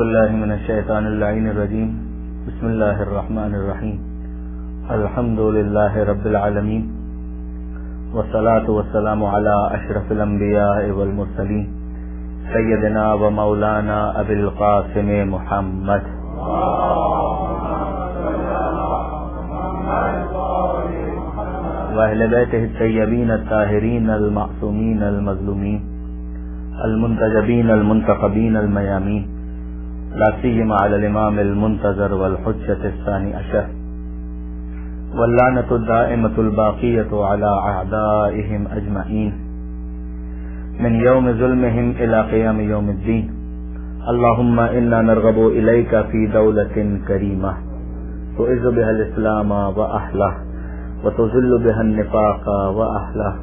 باللہ من الشیطان اللعین الرجیم بسم اللہ الرحمن الرحیم الحمد للہ رب العالمین والصلاة والسلام علی اشرف الانبیاء والمرسلین سیدنا و مولانا ابی القاسم محمد واہل بیتہ الطیبین الطاہرین المعصومین المظلومین المنتجبین المنتخبین المیامین لا سیما علی الامام المنتظر والحجة الثانی عشر واللعنة الدائمة الباقية على أعدائهم أجمعين من يوم ظلمهم إلى قيام يوم الدين. اللهم إنا نرغب إليك في دولة كريمة تعز بها الإسلام وأهله وتذل بها النفاق وأهله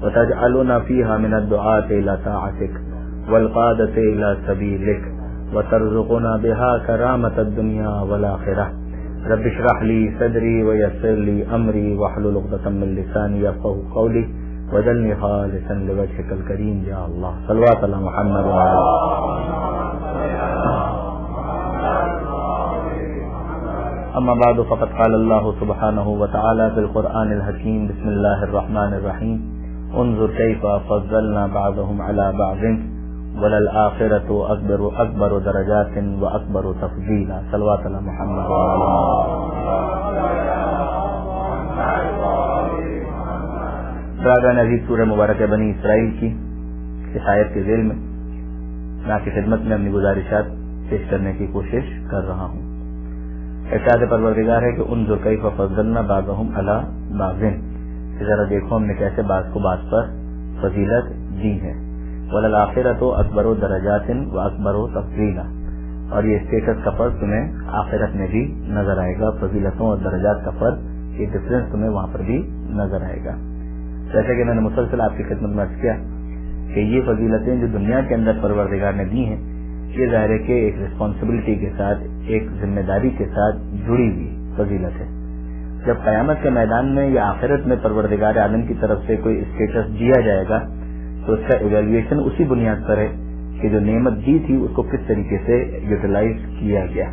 وتجعلنا فيها من الدعاة إلى طاعتك والقادة إلى سبيلك وترزقنا بها كرامة الدنيا والآخرة. رب اشرح لي صدري ويسر لي أمري واحلل عقدة من لساني يفقهوا قولي واجعلني خالصا لوجهك الكريم يا الله. صلوات على محمد وعلى أما بعد فقد قال الله سبحانه وتعالى في القرآن الحكيم بسم الله الرحمن الرحيم انظر كيف فضلنا بعضهم على بعض وللآخرة أكبر درجات وأكبر تفضيلا. صلوات على محمد وعلى برادران عزیز، سورہ مبارکہ بنی اسرائیل کی اس آیت کے ذیل میں میں آپ کی خدمت میں اپنی گزارشات پیش کرنے کی کوشش کر رہا ہوں. ارشاد پروردگار ہے کہ انظر کیف فضلنا بعضهم علی بعض، ذرا دیکھو ہم نے کیسے بعض کو بعض پر فضیلت دی ہے. وللآخرۃ اکبر درجات واکبر تفضیلا، اور یہ اسٹیٹس کا فرق تمہیں آخرت میں بھی نظر آئے گا. فضیلتوں اور درجات کا فرق، یہ ڈفرینس تمہیں وہاں پر بھی نظر آئے گا. جیسے کہ میں نے مسلسل آپ کی خدمت میں عرض کیا کہ یہ فضیلتیں جو دنیا کے اندر پروردگار نے دی ہیں، یہ ظاہر ہے کہ ایک رسپانسبلٹی کے ساتھ، ایک ذمہ داری کے ساتھ جڑی ہوئی فضیلت ہے. جب قیامت کے میدان میں یا آخرت میں پروردگار عالم کی طرف سے کوئی اسٹیٹس دیا جائے گا تو اس کا ایویلویشن اسی بنیاد پر ہے کہ جو نعمت دی تھی اس کو کس طریقے سے یوٹیلائز کیا گیا،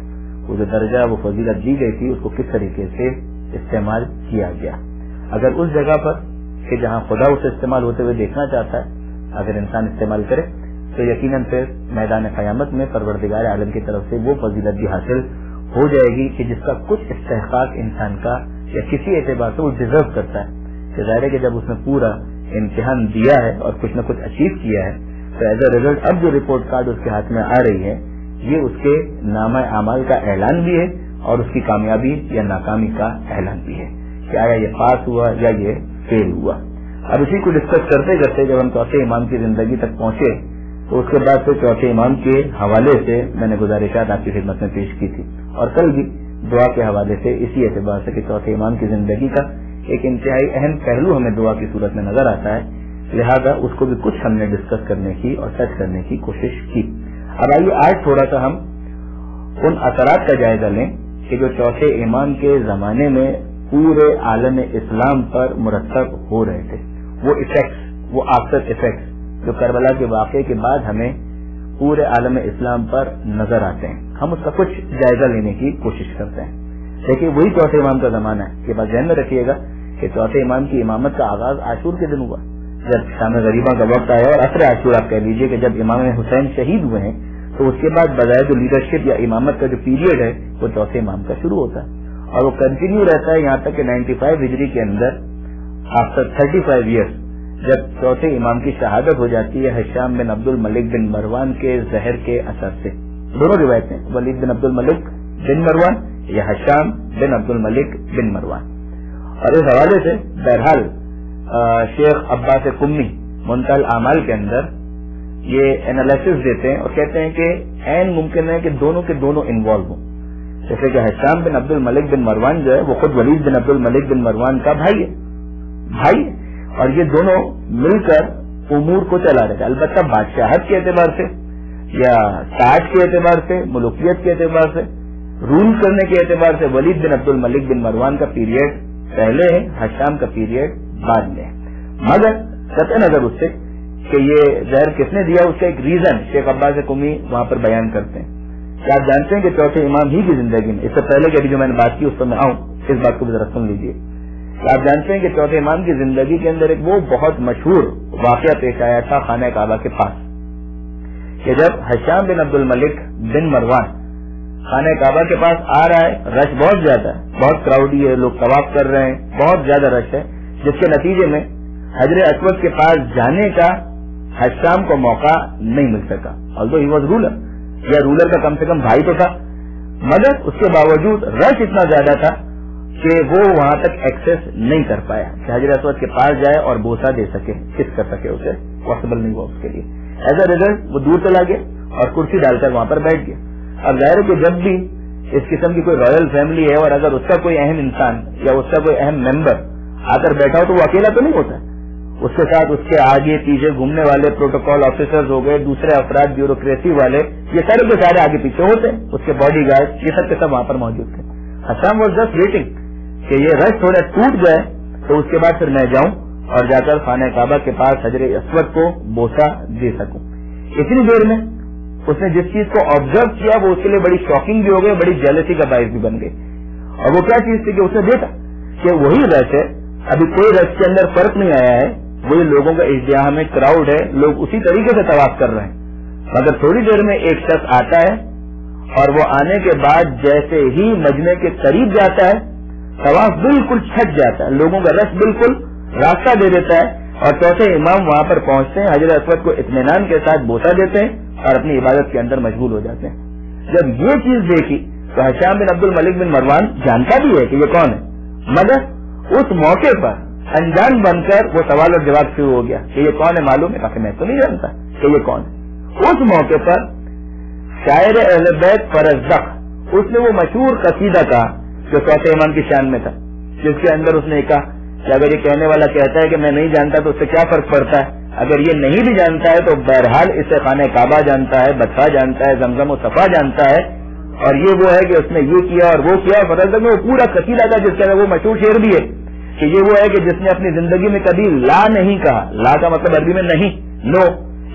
وہ جو درجہ وہ فضیلت دی گئی تھی اس کو کس طریقے سے استعمال کیا گیا. اگر اس جگہ پر کہ جہاں خدا اسے استعمال ہوتے ہوئے دیکھنا چاہتا ہے اگر انسان استعمال کرے تو یقیناً پھر میدان قیامت میں پروردگار عالم کی طرف سے وہ فضیلت بھی حاصل ہو جائے گی کہ جس کا کچھ استحقاق انسان کا یا کسی اعتبار سے وہ ڈیزرو کرتا ہے. کہ ظاہر ہے کہ جب اس نے پورا امتحان دیا ہے اور کچھ نہ کچھ اچیو کیا ہے تو ایز اے ریزلٹ اب جو رپورٹ کارڈ اس کے ہاتھ میں آ رہی ہے یہ اس کے نامہ اعمال کا اعلان بھی ہے اور اس کی کامیابی یا ناکامی کا اعلان بھی ہے کہ آیا یہ پاس ہوا یا یہ فیل ہوا. اب اسی کو ڈسکس کرتے کرتے جب ہم چوتھے امام کی زندگی تک پہنچے تو اس کے بعد سے چوتھے امام کے حوالے سے میں نے گزارشات آپ کی خدمت میں پیش کی تھی، اور کل بھی دعا کے حوالے سے اسی اعتبار سے کہ چوتھے امام کی زندگی کا ایک انتہائی اہم پہلو ہمیں دعا کی صورت میں نظر آتا ہے، لہذا اس کو بھی کچھ ہم نے ڈسکس کرنے کی اور ٹچ کرنے کی کوشش کی. اب آئیے آج تھوڑا سا ہم ان اثرات کا جائزہ لیں کہ جو چوتھے امام کے زمانے میں پورے عالم اسلام پر مرتب ہو رہے تھے، وہ ایفیکٹس، وہ آفٹر ایفیکٹس جو کربلا کے واقعے کے بعد ہمیں پورے عالم اسلام پر نظر آتے ہیں. ہم اس کا کچھ جائزہ لینے کی کوشش کرتے ہیں. دیکھیے وہی چوتھے امام کا زمانہ ہے، یہ بات ذہن میں رکھیے گا کہ چوتھے امام کی امامت کا آغاز عاشور کے دن ہوا، جب شام غریبہ کا وقت آیا، اور عصر عاشور آپ کہہ لیجیے کہ جب امام حسین شہید ہوئے ہیں تو اس کے بعد بظاہر جو لیڈرشپ یا امامت کا جو پیریڈ ہے وہ چوتھے امام کا شروع ہوتا ہے اور وہ کنٹینیو رہتا ہے یہاں تک کہ 95 ہجری کے اندر آفٹر 35 ایئرس جب چوتھے امام کی شہادت ہو جاتی ہے حشام بن عبد الملک بن مروان کے زہر کے اثر سے. دونوں روایتیں، ولید بن عبد الملک بن مروان یا حشام بن عبد الملک بن مروان. اور اس حوالے سے بہرحال شیخ عباس قمی منتہی الاعمال کے اندر یہ انالیسس دیتے ہیں اور کہتے ہیں کہ عین ممکن ہے کہ دونوں کے دونوں انوالو ہوں. جیسے کہ حشام بن عبد الملک بن مروان جو ہے وہ خود ولید بن عبد الملک بن مروان کا بھائی ہے، اور یہ دونوں مل کر امور کو چلا رہے تھے. البتہ بادشاہت کے اعتبار سے یا تاج کے اعتبار سے، ملوکیت کے اعتبار سے، رول کرنے کے اعتبار سے ولید بن عبد الملک بن مروان کا پیریڈ پہلے ہے، حشام کا پیریڈ بعد میں ہے. مگر قطع نظر اس سے کہ یہ زہر کس نے دیا اس کا ایک ریزن شیخ عباس قمی وہاں پر بیان کرتے ہیں کہ آپ جانتے ہیں کہ چوتھے امام ہی کی زندگی میں، اس سے پہلے کہ ابھی جو میں نے بات کی اس پر میں آؤں، اس بات کو بھی ذرا سن لیجیے. آپ جانتے ہیں کہ چوتھے امام کی زندگی کے اندر ایک وہ بہت مشہور واقعہ پیش آیا تھا خانہ کعبہ کے پاس، کہ جب ہشام بن عبد الملک بن مروان خانہ کعبہ کے پاس آ رہا ہے، رش بہت زیادہ ہے، بہت کراؤڈی ہے، لوگ طواف کر رہے ہیں، بہت زیادہ رش ہے، جس کے نتیجے میں حجر اسود کے پاس جانے کا ہشام کو موقع نہیں مل سکا. although he was ruler، یا رولر کا کم سے کم بھائی تو تھا، مگر اس کے باوجود رش اتنا زیادہ تھا کہ وہ وہاں تک ایکسس نہیں کر پایا کہ حجر اسود کے پاس جائے اور بوسہ دے سکے، کس کر سکے، اسے پاسبل نہیں ہوا اس کے لیے. ایز اے ریزلٹ وہ دور چلا گیا اور کرسی ڈال کر وہاں پر بیٹھ گیا. اب ظاہر ہے کہ جب بھی اس قسم کی کوئی رائل فیملی ہے اور اگر اس کا کوئی اہم انسان یا اس کا کوئی اہم ممبر آ کر بیٹھا ہو تو وہ اکیلا تو نہیں ہوتا، اس کے ساتھ اس کے آگے پیچھے گھومنے والے پروٹوکول آفیسرز ہو گئے، دوسرے افراد بیوروکریسی والے، یہ سارے کے سارے آگے پیچھے ہوتے ہیں، اس کے باڈی گارڈ، یہ سب کے سب وہاں پر موجود تھے. حسام واز جسٹ ویٹنگ کہ یہ رش تھوڑا ٹوٹ جائے تو اس کے بعد پھر میں جاؤں اور جا کر خانہ کعبہ کے پاس حجر اسود کو بوسہ دے سکوں. اتنی دیر میں اس نے جس چیز کو آبزرو کیا وہ اس کے لیے بڑی شاکنگ بھی ہو گئی، بڑی جیلسی کا باعث بھی بن گئی. اور وہ کیا چیز تھی کہ اس نے دیکھا کہ وہی رش ہے، ابھی کوئی رش کے اندر فرق نہیں آیا ہے، وہی لوگوں کا ازدحام میں کراؤڈ ہے، لوگ اسی طریقے سے طواف کر رہے ہیں. مگر تھوڑی دیر میں ایک شخص آتا ہے اور وہ آنے کے بعد جیسے ہی مجمع کے قریب جاتا ہے طواف بالکل چھٹ جاتا ہے، لوگوں کا رش بالکل راستہ دے دیتا ہے اور چوتھے امام وہاں پر پہنچتے ہیں، حجر اسود کو اطمینان کے ساتھ بوسہ دیتے ہیں اور اپنی عبادت کے اندر مشغول ہو جاتے ہیں. جب یہ چیز دیکھی تو ہشام بن عبد الملک بن مروان جانتا بھی ہے کہ یہ کون ہے، مگر اس موقع پر انجان بن کر وہ سوال اور جواب شروع ہو گیا کہ یہ کون ہے معلوم ہے، کافی میں تو نہیں جانتا کہ یہ کون ہے. اس موقع پر شاعر اہل بیت فرزدق اس نے وہ مشہور قصیدہ کہا جو چوتھے امام کی شان میں تھا، جس کے اندر اس نے کہا کہ اگر یہ کہنے والا کہتا ہے کہ میں نہیں جانتا تو اس سے کیا فرق پڑتا ہے، اگر یہ نہیں بھی جانتا ہے تو بہرحال اسے خانہ کعبہ جانتا ہے، بطحا جانتا ہے، زمزم و صفا جانتا ہے، اور یہ وہ ہے کہ اس نے یہ کیا اور وہ کیا. فرض میں وہ پورا قصیدہ تھا جس کا وہ مشہور شعر بھی ہے کہ یہ وہ ہے کہ جس نے اپنی زندگی میں کبھی لا نہیں کہا، لا کا مطلب عربی میں نہیں، نو،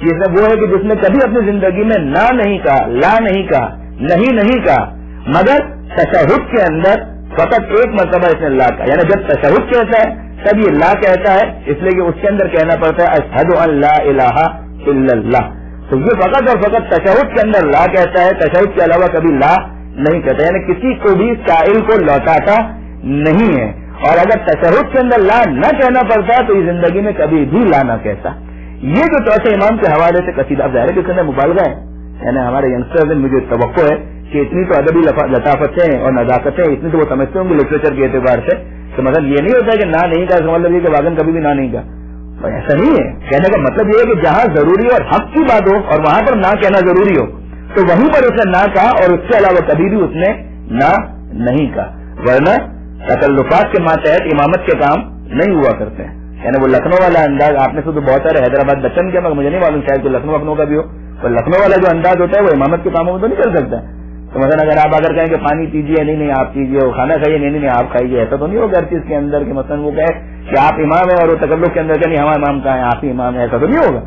یہ وہ ہے کہ جس نے کبھی اپنی زندگی میں نہ نہیں کہا، لا نہیں کہا، نہیں کہا، مگر تشہد کے اندر فقط ایک مرتبہ اس نے لا کہا. یعنی جب تشہد کہتا ہے تب یہ لا کہتا ہے، اس لیے کہ اس کے اندر کہنا پڑتا ہے اشہد ان لا الہ الا اللہ. تو یہ فقط اور فقط تشہد کے اندر لا کہتا ہے، تشہد کے علاوہ کبھی لا نہیں کہتا، یعنی کسی کو بھی سائل کو لوٹاتا نہیں ہے. اور اگر تشہد کے اندر لا نہ کہنا پڑتا تو یہ زندگی میں کبھی بھی لا نہ کہتا. یہ جو چوتھے امام کے حوالے سے قصیدہ ظاہر ہے کہ اس کے اندر مبالغہ ہے، یعنی ہمارے ینگسٹرز مجھے توقع ہے کہ اتنی تو ادبی لطافتیں اور نزاکتیں اتنی تو وہ سمجھتے ہوں گے لٹریچر کے اعتبار سے، تو مطلب یہ نہیں ہوتا ہے کہ نہ نہیں کہا، اس کا مطلب یہ کہ واگن کبھی بھی نہ نہیں کہا. ایسا نہیں ہے، کہنے کا مطلب یہ ہے کہ جہاں ضروری اور حق کی بات ہو اور وہاں پر نہ کہنا ضروری ہو تو وہیں پر اس نے نہ کہا اور اس کے علاوہ کبھی بھی اس نے نہ نہیں کہا. ورنہ تکلفات کے ماتحت امامت کے کام نہیں ہوا کرتے ہیں. یعنی وہ لکھنؤ والا انداز آپ نے تو بہت سارے حیدرآباد بچن کیا، مگر مجھے نہیں معلوم شاید کوئی لکھنؤ کا بھی ہو، تو لکھنؤ والا جو انداز ہوتا ہے وہ امامت کے کاموں میں تو نہیں کر سکتا. تو مثلا اگر آپ اگر کہیں کہ پانی پیجیے، نہیں آپ پیجیے، کھانا کھائیے، نہیں آپ کھائیے، ایسا تو نہیں ہوگا ہر چیز کے اندر کہ مثلا وہ کہے کہ آپ امام ہیں اور وہ تکلف کے اندر کہ نہیں ہمارا امام کہاں ہے، آپ ہی امام ہے، ایسا تو نہیں ہوگا.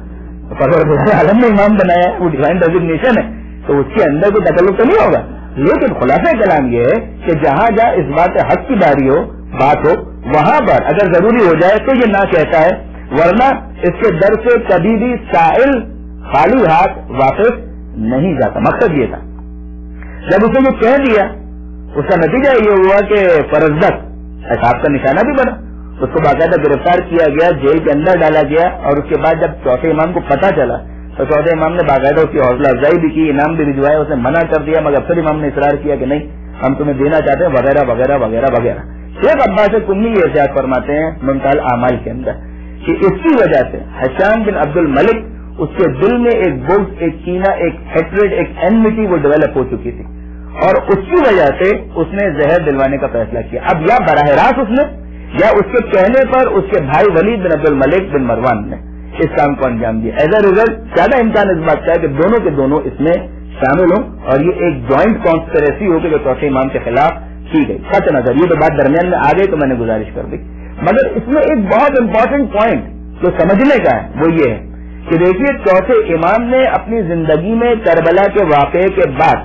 عالم نے امام بنایا ہے، وہ ڈیوائن ڈیزگنیشن ہے، تو اس کے اندر کوئی تکلف تو نہیں ہوگا. لیکن خلاصہ کلام یہ ہے کہ جہاں جہاں اس بات حق کی باری ہو، بات ہو، وہاں پر اگر ضروری ہو جائے تو یہ نہ کہتا ہے، ورنہ اس کے در سے کبھی بھی سائل خالی ہاتھ واپس نہیں جاتا. مقصد یہ تھا جب اسے یہ کہہ دیا، اس کا نتیجہ یہ ہوا کہ فرزدق عقاب کا نشانہ بھی بنا، اس کو باقاعدہ گرفتار کیا گیا، جیل کے اندر ڈالا گیا. اور اس کے بعد جب چوتھے امام کو پتہ چلا تو چوتھے امام نے باقاعدہ اس کی حوصلہ افزائی بھی کی، انعام بھی بھجوایا. اس نے منع کر دیا، مگر پھر امام نے اصرار کیا کہ نہیں ہم تمہیں دینا چاہتے ہیں، وغیرہ وغیرہ وغیرہ وغیرہ. شیخ عباس کمی یہ احتیاط فرماتے ہیں منتہی الاعمال کے اندر کہ اس کی وجہ سے ہشام بن عبد الملک اس کے دل میں ایک بغض، ایک کینہ، ایک ہیٹریڈ، ایک اینمٹی وہ ڈیولپ ہو چکی تھی، اور اس کی وجہ سے اس نے زہر دلوانے کا فیصلہ کیا. اب یا براہ راست اس نے یا اس کے کہنے پر اس کے بھائی ولید بن عبد الملک بن مروان نے اس کام کو انجام دیا. ایز اے ریزلٹ زیادہ امکان اس بات کا ہے کہ دونوں کے دونوں اس میں شامل ہوں اور یہ ایک جوائنٹ کانسپریسی ہو کے جو چوتھے امام کے خلاف کی گئی. خط نظر یہ تو بات درمیان میں آ گئی تو میں نے گزارش کر دی، مگر اس میں ایک بہت امپورٹنٹ پوائنٹ جو سمجھنے کا ہے وہ یہ ہے کہ دیکھیے چوتھے امام نے اپنی زندگی میں کربلا کے واقعے کے بعد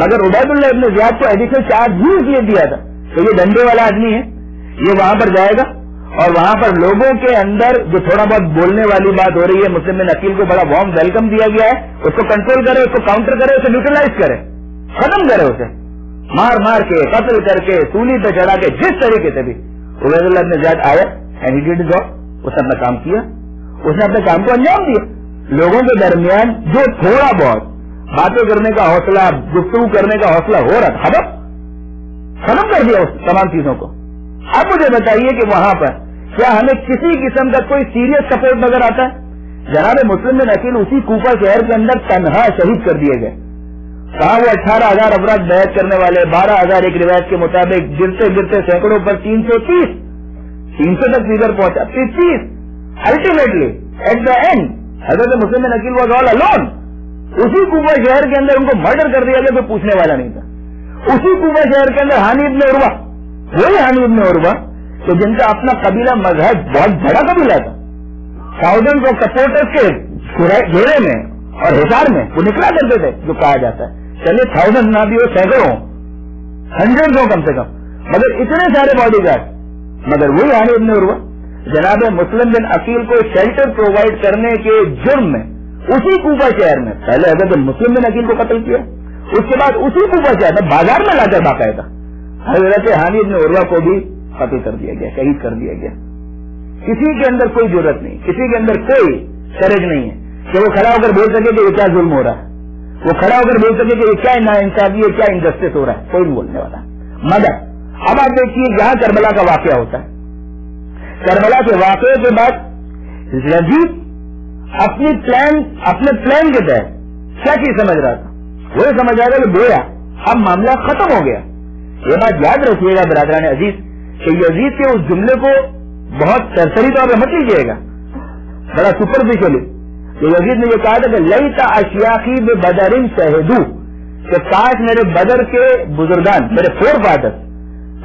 مگر عبید اللہ ابن زیاد کو ایڈیشنل چارج بھی اس لیے دیا تھا کہ یہ ڈنڈے والا آدمی ہے, یہ وہاں پر جائے گا اور وہاں پر لوگوں کے اندر جو تھوڑا بہت بولنے والی بات ہو رہی ہے, مسلم بن عقیل کو بڑا وارم ویلکم دیا گیا ہے, اس کو کنٹرول کرے, اس کو کاؤنٹر کرے, اسے نیوٹرلائز کرے, ختم کرے, اسے مار مار کے, قتل کر کے, سولی پہ چڑھا کے, جس طریقے سے بھی عبید اللہ ابن زیاد آیا اینڈ ہی ڈیڈ جاب, اس نے اپنا کام کیا, اس نے اپنے کام کو انجام دیا. لوگوں کے درمیان جو تھوڑا بہت باتیں کرنے کا حوصلہ, گفتگو کرنے کا حوصلہ ہو رہا تھا, ختم کر دیا اس تمام چیزوں کو. اب مجھے بتائیے کہ وہاں پر کیا ہمیں کسی قسم کا کوئی سیریس سپورٹ نظر آتا ہے؟ جناب مسلم بن عقیل اسی کوفہ شہر کے اندر تنہا شہید کر دیے گئے. کہاں وہ 18,000 افراد بیعت کرنے والے, 12,000 ایک روایت کے مطابق, گرتے گرتے سینکڑوں پر 330 تک فیگر پہنچا, 30. الٹیمیٹلی ایٹ دا اینڈ حضرت مسلم بن عقیل واز آل الون. اسی کوفہ شہر کے اندر ان کو مرڈر کر دیا گیا, کوئی پوچھنے والا نہیں تھا. اسی کوفہ شہر کے اندر حانی ابن عروہ, وہی حانی ابن عروہ تو جن کا اپنا قبیلہ مذہب بہت بڑا قبیلہ تھا, تھاؤزینڈ آف سپورٹرز کے گھیرے میں اور حصار میں وہ نکلا کرتے تھے, جو کہا جاتا ہے چلیے 1000 نہ بھی ہو, سینکڑوں, 100 ہو کم سے کم, مگر اتنے سارے باڈی گارڈ. مگر وہی حانی ابن عروہ جناب مسلم بن عقیل کو شیلٹر پرووائڈ کرنے کے جرم میں اسی کوفہ شہر میں پہلے حضرت مسلم بن عقیل کو قتل کیا, اس کے بعد اسی کوفہ شہر میں بازار میں لا کر باقاعدہ حضرت حانی ابن عروہ کو بھی قتل کر دیا گیا, شہید کر دیا گیا. کسی کے اندر کوئی ضرورت نہیں, کسی کے اندر کوئی کریج نہیں ہے کہ وہ کھڑا ہو کر بول سکے کہ یہ کیا ظلم ہو رہا ہے, وہ کھڑا ہو کر بول سکے کہ یہ کیا ناانصافی ہے, کیا انجسٹس ہو رہا ہے, کوئی نہیں بولنے والا. مگر اب آپ دیکھیے یہاں کربلا کا واقعہ ہوتا ہے. کربلا کے واقعے کے بعد یزید اپنے پلان کے تحت کیا چیز سمجھ رہا تھا, وہ سمجھ رہا تھا کہ گویا اب معاملہ ختم ہو گیا. یہ بات یاد رکھیے گا برادران عزیز کہ یزید کے اس جملے کو بہت سرسری طور پہ مت لیجیے گا, بڑا سپرفیشلی. یزید نے یہ کہا تھا کہ لیتا اشیاقی بے بدرین شہدو, کہ کاش میرے بدر کے بزرگان, میرے فور فادر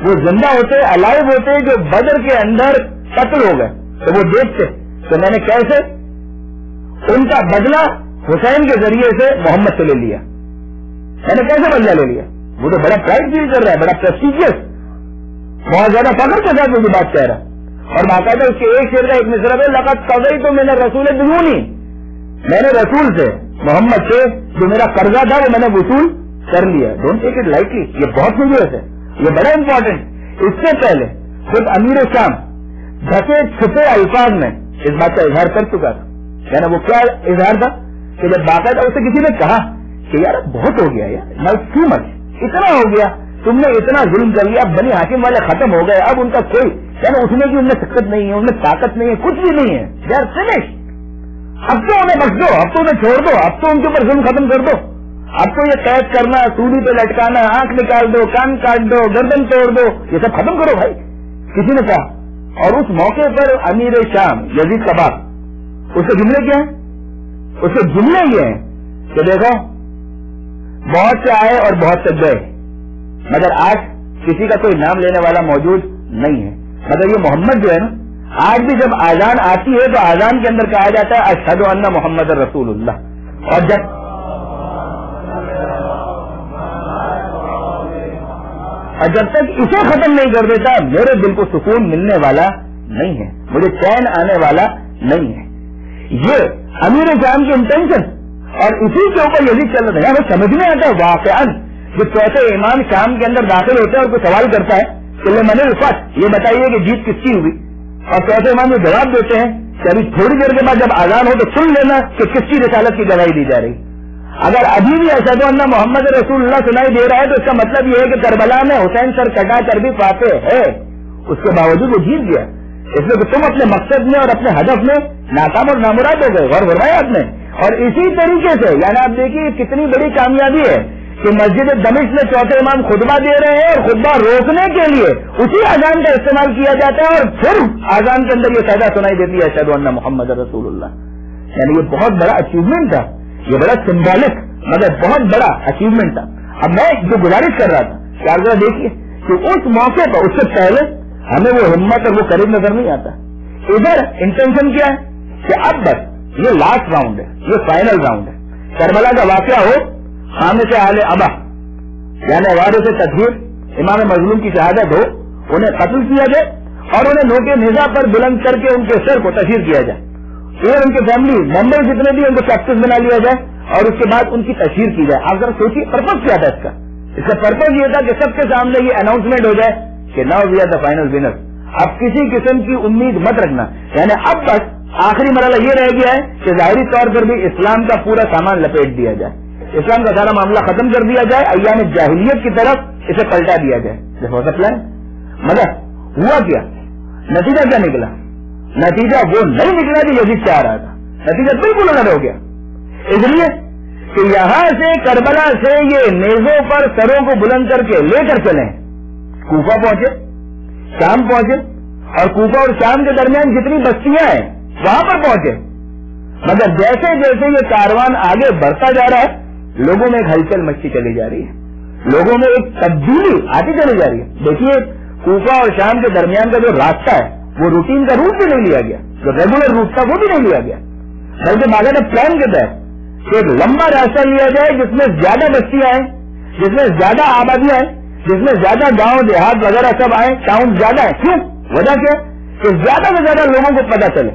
وہ زندہ ہوتے, الائیو ہوتے, جو بدر کے اندر قتل ہو گئے, تو وہ دیکھتے تو میں نے کیسے ان کا بدلہ حسین کے ذریعے سے محمد سے لے لیا, میں نے کیسے بدلہ لے لیا. وہ تو بڑا پرائڈ فیل کر رہا ہے, بڑا پریسٹیجیس, بہت زیادہ فخر کے ساتھ مجھے بات کہہ رہا ہے. اور باقاعدہ اس کے ایک شعر کا ایک مصرع ہے, لقد قضیت تو میں نے رسول دنونی, میں نے رسول سے محمد سے جو میرا قرضہ تھا وہ میں نے وصول کر لیا. ڈونٹ ٹیک اٹ لائٹلی, یہ بہت سیریس ہے, یہ بڑا امپورٹنٹ. اس سے پہلے خود امیر شام ڈھکے چھپے الفاظ میں اس بات کا اظہار کر چکا تھا. یعنی وہ کیا اظہار تھا کہ جب باقاعدہ اسے کسی نے کہا کہ یار بہت ہو گیا, یار ٹو مچ, اتنا ہو گیا, تم نے اتنا ظلم کر لیا, اب بنی ہاشم والے ختم ہو گئے, اب ان کا کوئی یعنی اٹھنے کی ان میں طاقت نہیں ہے, ان میں طاقت نہیں ہے, کچھ بھی نہیں ہے, دے آر فنش. اب تو انہیں بخش دو, اب تو انہیں چھوڑ دو, اب تو ان کے اوپر ظلم ختم کر دو, اب تو یہ قید کرنا, سولی پہ لٹکانا, آنکھ نکال دو, کان کاٹ دو, گردن توڑ دو, یہ سب ختم کرو بھائی, کسی نے کہا. اور اس موقع پر امیر شام یزید کا باپ, اس کے جملے کیا ہیں, اس کے جملے یہ ہیں کہ دیکھو بہت سے آئے اور بہت سے گئے, مگر آج کسی کا کوئی نام لینے والا موجود نہیں ہے. مگر یہ محمد جو ہے نا, آج بھی جب آزان آتی ہے تو آزان کے اندر کہا جاتا ہے اشہد ان محمد رسول اللہ, اور جب تک اسے ختم نہیں کر دیتا میرے دل کو سکون ملنے والا نہیں ہے, مجھے چین آنے والا نہیں ہے. یہ امیر شام کی انٹینشن اور اسی کے اوپر یزید چل رہا ہے. ہمیں سمجھ میں آتا ہے واقعاً جو چوتھے امام شام کے اندر داخل ہوتا ہے اور کوئی سوال کرتا ہے کہ من الفتح, یہ بتائیے کہ جیت کس کی ہوئی, اور چوتھے امام جو جواب دیتے ہیں کہ ابھی تھوڑی دیر کے بعد جب آزان ہو تو سن لینا کہ کس کی رسالت کی گواہی دی جا رہی. اگر ابھی بھی اشہد ان محمد رسول اللہ سنائی دے رہا ہے تو اس کا مطلب یہ ہے کہ کربلا میں حسین سر کٹا کر بھی فاتح ہے, اس کے باوجود وہ جیت گیا. اس لیے کہ تم اپنے مقصد میں اور اپنے ہدف میں ناکام اور نامراد ہو گئے. غور فرمایا آپ نے. اور اسی طریقے سے یعنی آپ دیکھیے کتنی بڑی کامیابی ہے کہ مسجد دمشق میں چوتھے امام خطبہ دے رہے ہیں اور خطبہ روکنے کے لیے اسی اذان کا استعمال کیا جاتا ہے, اور پھر اذان کے اندر یہ سزا سنائی دیتی ہے اشہد ان محمد رسول اللہ. یعنی یہ بہت بڑا اچیومنٹ تھا, یہ بڑا سمبولک مگر بہت بڑا اچیومنٹ تھا. اب میں جو گزارش کر رہا تھا کہ آپ ذرا دیکھیے کہ اس موقع پر اس سے پہلے ہمیں وہ ہمت اور وہ قریب نظر نہیں آتا. ادھر انٹینشن کیا ہے کہ اب بس یہ لاسٹ راؤنڈ ہے, یہ فائنل راؤنڈ ہے. کربلا کا واقعہ ہو, خامے سے آل ابا یعنی وارث تطہیر امام مظلوم کی شہادت ہو, انہیں قتل کیا جائے اور انہیں نوکے نیزہ پر بلند کر کے ان کے سر کو تشہیر کیا جائے, اور ان کے فیملی ممبر جتنے بھی ان کو کیپٹن بنا لیا جائے اور اس کے بعد ان کی تشہیر کی جائے. آپ ذرا سوچیے پرپز کیا تھا اس کا پرپز یہ تھا کہ سب کے سامنے یہ اناؤنسمنٹ ہو جائے کہ now we are the final winner. اب کسی قسم کی امید مت رکھنا, یعنی اب بس آخری مرحلہ یہ رہ گیا ہے کہ ظاہری طور پر بھی اسلام کا پورا سامان لپیٹ دیا جائے, اسلام کا سارا معاملہ ختم کر دیا جائے, ایام جاہلیت کی طرف اسے پلٹا دیا جائے. ہو سکتا ہے مگر ہوا کیا, نتیجہ کیا نکلا؟ نتیجہ وہ نہیں نکلا جو یزید چاہ رہا تھا, نتیجہ بالکل الگ ہو گیا. اس لیے کہ یہاں سے کربلا سے یہ نیزوں پر سروں کو بلند کر کے لے کر چلے, کوفہ پہنچے, شام پہنچے, اور کوفہ اور شام کے درمیان جتنی بستیاں ہیں وہاں پر پہنچے. مگر جیسے جیسے یہ کاروان آگے بڑھتا جا رہا ہے لوگوں میں ایک ہلچل مچی چلی جا رہی ہے, لوگوں میں ایک تبدیلی آتی چلی جا رہی ہے. دیکھیے کوفہ اور شام کے درمیان کا جو راستہ ہے وہ روٹین کا روٹ بھی نہیں لیا گیا, جو ریگولر روٹ تھا وہ بھی نہیں لیا گیا, بلکہ باقاعدہ پلان کے تحت ایک لمبا راستہ لیا جائے جس میں زیادہ بستیاں آئیں, جس میں زیادہ آبادیاں آئیں, جس میں زیادہ گاؤں دیہات وغیرہ سب آئیں, ٹاؤن زیادہ ہیں. کیوں؟ وجہ کیا کہ زیادہ سے زیادہ لوگوں کو پتہ چلے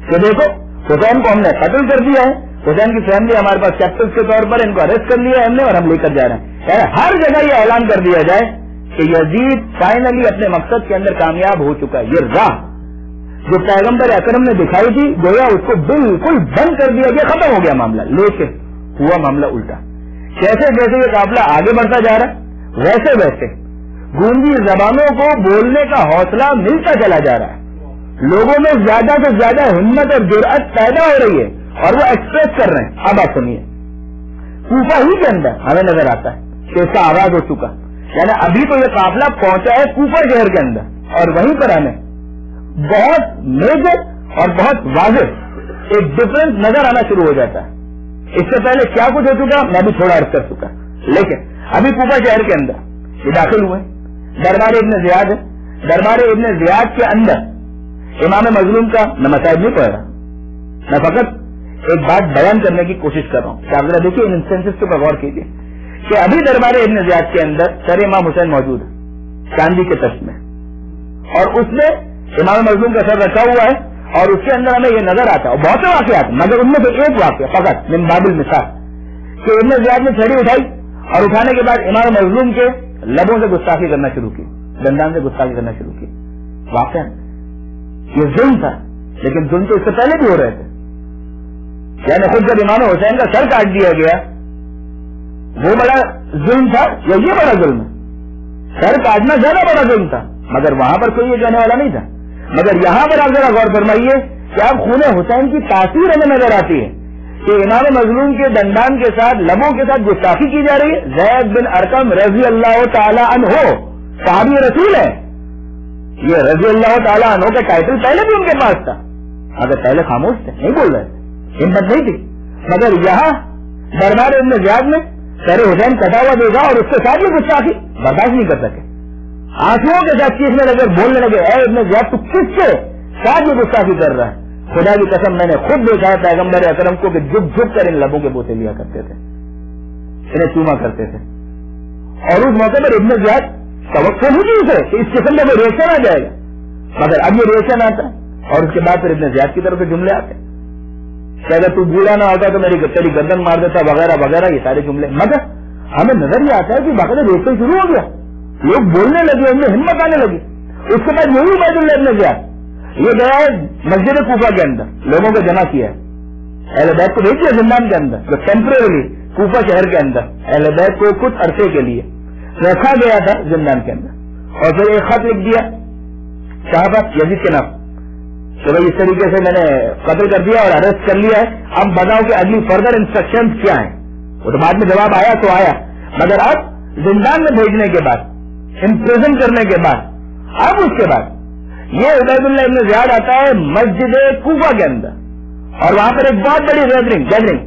کہ دیکھو حسین کو ہم نے قتل کر دیا ہے, حسین کی فیملی ہمارے پاس کیپٹنس کے طور پر ان کو اریسٹ کر لیا ہے ہم نے اور ہم لے کر جا رہے ہیں. یعنی ہر جگہ یہ اعلان کر دیا جائے کہ یزید فائنلی اپنے مقصد کے اندر کامیاب ہو چکا ہے. یہ راہ جو پیغمبر اکرم نے دکھائی تھی گویا اس کو بالکل بند کر دیا گیا, ختم ہو گیا معاملہ. لیکن ہوا معاملہ الٹا. جیسے جیسے یہ قافلہ آگے بڑھتا جا رہا ہے ویسے ویسے گونگی زبانوں کو بولنے کا حوصلہ ملتا چلا جا رہا ہے, لوگوں میں زیادہ سے زیادہ ہمت اور جرأت پیدا ہو رہی ہے اور وہ ایکسپریس کر رہے ہیں. اب آپ سنیے, کوفہ ہی کے اندر ہمیں نظر آتا ہے کہ اس کا آغاز ہو چکا, یعنی ابھی تو یہ قافلہ پہنچا ہے کوفہ شہر کے اندر اور وہیں پر ہمیں بہت میجر اور بہت واضح ایک ڈفرنس نظر آنا شروع ہو جاتا ہے. اس سے پہلے کیا کچھ ہو چکا میں بھی تھوڑا عرض کر چکا, لیکن ابھی کوفہ شہر کے اندر یہ داخل ہوئے, دربار ابن زیاد ہے. دربار ابن زیاد کے اندر امام مظلوم کا میں مسائل نہیں پڑھ رہا, میں فقط ایک بات بیان کرنے کی کوشش کر رہا ہوں کہ آپ ذرا دیکھیے ان انسٹنسز کے اوپر غور کیجیے کہ ابھی دربار ابن زیاد کے اندر سر امام حسین موجود ہے چاندی کے تخت میں, اور اس میں امام مظلوم کا سر رکھا ہوا ہے, اور اس کے اندر ہمیں یہ نظر آتا ہے بہت سے واقعات مگر ان میں سے ایک واقعہ فقط من باب المثال کہ ابن زیاد نے چھڑی اٹھائی اور اٹھانے کے بعد امام مظلوم کے لبوں سے گستاخی کرنا شروع کی, دندان سے گستاخی کرنا شروع کی. واقعہ یہ ظلم تھا, لیکن ظلم تو اس سے پہلے بھی ہو رہے تھے. یعنی خود جب امام حسین کا سر کاٹ دیا گیا وہ بڑا ظلم تھا یا یہ بڑا ظلم ہے؟ سر کاٹنا زیادہ بڑا ظلم تھا, مگر وہاں پر کوئی یہ کہنے والا نہیں تھا. مگر یہاں پر آپ ذرا غور فرمائیے کہ اب خون حسین کی تاثیر ہمیں نظر آتی ہے کہ امام مظلوم کے دندان کے ساتھ لبوں کے ساتھ گستاخی کی جا رہی ہے. زید بن ارقم رضی اللہ تعالی عنہ صحابی رسول ہے, یہ رضی اللہ تعالی عنہ کا ٹائٹل پہلے بھی ان کے پاس تھا, اگر پہلے خاموش تھے نہیں بول رہے تھے, ہمت نہیں تھی. مگر یہاں دربار ابن زیاد میں سر حسین کٹا ہوا دیکھا اور اس کے ساتھ یہ گستاخی برداشت نہیں کر سکے, آنسوؤں کے ساتھ چیخنے لگے, بولنے لگے اے ابن زیاد تو کس سے ساتھ یہ گستاخی کر رہا ہے؟ خدا کی قسم میں نے خود دیکھا ہے پیغمبر اکرم کو کہ جھک جھک کر ان لبوں کے بوسے لیا کرتے تھے, انہیں چوما کرتے تھے. اور اس موقع پر ابن زیاد توقع نہیں تھی اسے کہ اس قسم کا کوئی ریشن آ جائے گا, مگر اب یہ ریشن آتا ہے اور اس کے بعد پھر ابن زیاد کی طرف سے جملے آتے ہیں کہ اگر تو بوڑھا نہ ہوتا تو تیری گردن مار دیتا وغیرہ وغیرہ, یہ سارے جملے. مگر ہمیں نظر یہ آتا ہے کہ باقاعدہ ریشن شروع ہو گیا, لوگ بولنے لگے, ان میں ہمت آنے لگی. اس کے بعد یہی عبید اللہ ابن زیاد یہ گیا ہے مسجد کوفہ کے اندر, لوگوں کو جمع کیا ہے, اہل بیت کو بھیج دیا زندان کے اندر, جو ٹیمپریری کوفہ شہر کے اندر اہل بیت کو کچھ عرصے کے لیے رکھا گیا تھا زندان کے اندر, اور پھر ایک خط لکھ دیا صحابہ یزید کے نام کہ بھائی اس طریقے سے میں نے قتل کر دیا اور اریسٹ کر لیا ہے, اب بتاؤ کہ اگلی فردر انسٹرکشن کیا ہیں. وہ تو بعد میں جواب آیا تو آیا, مگر اب زندان میں بھیجنے کے بعد, امپریزن کرنے کے بعد, اب اس کے بعد یہ عبید اللہ ابن زیاد آتا ہے مسجد کوفہ کے اندر, اور وہاں پر ایک بہت بڑی گیدرنگ,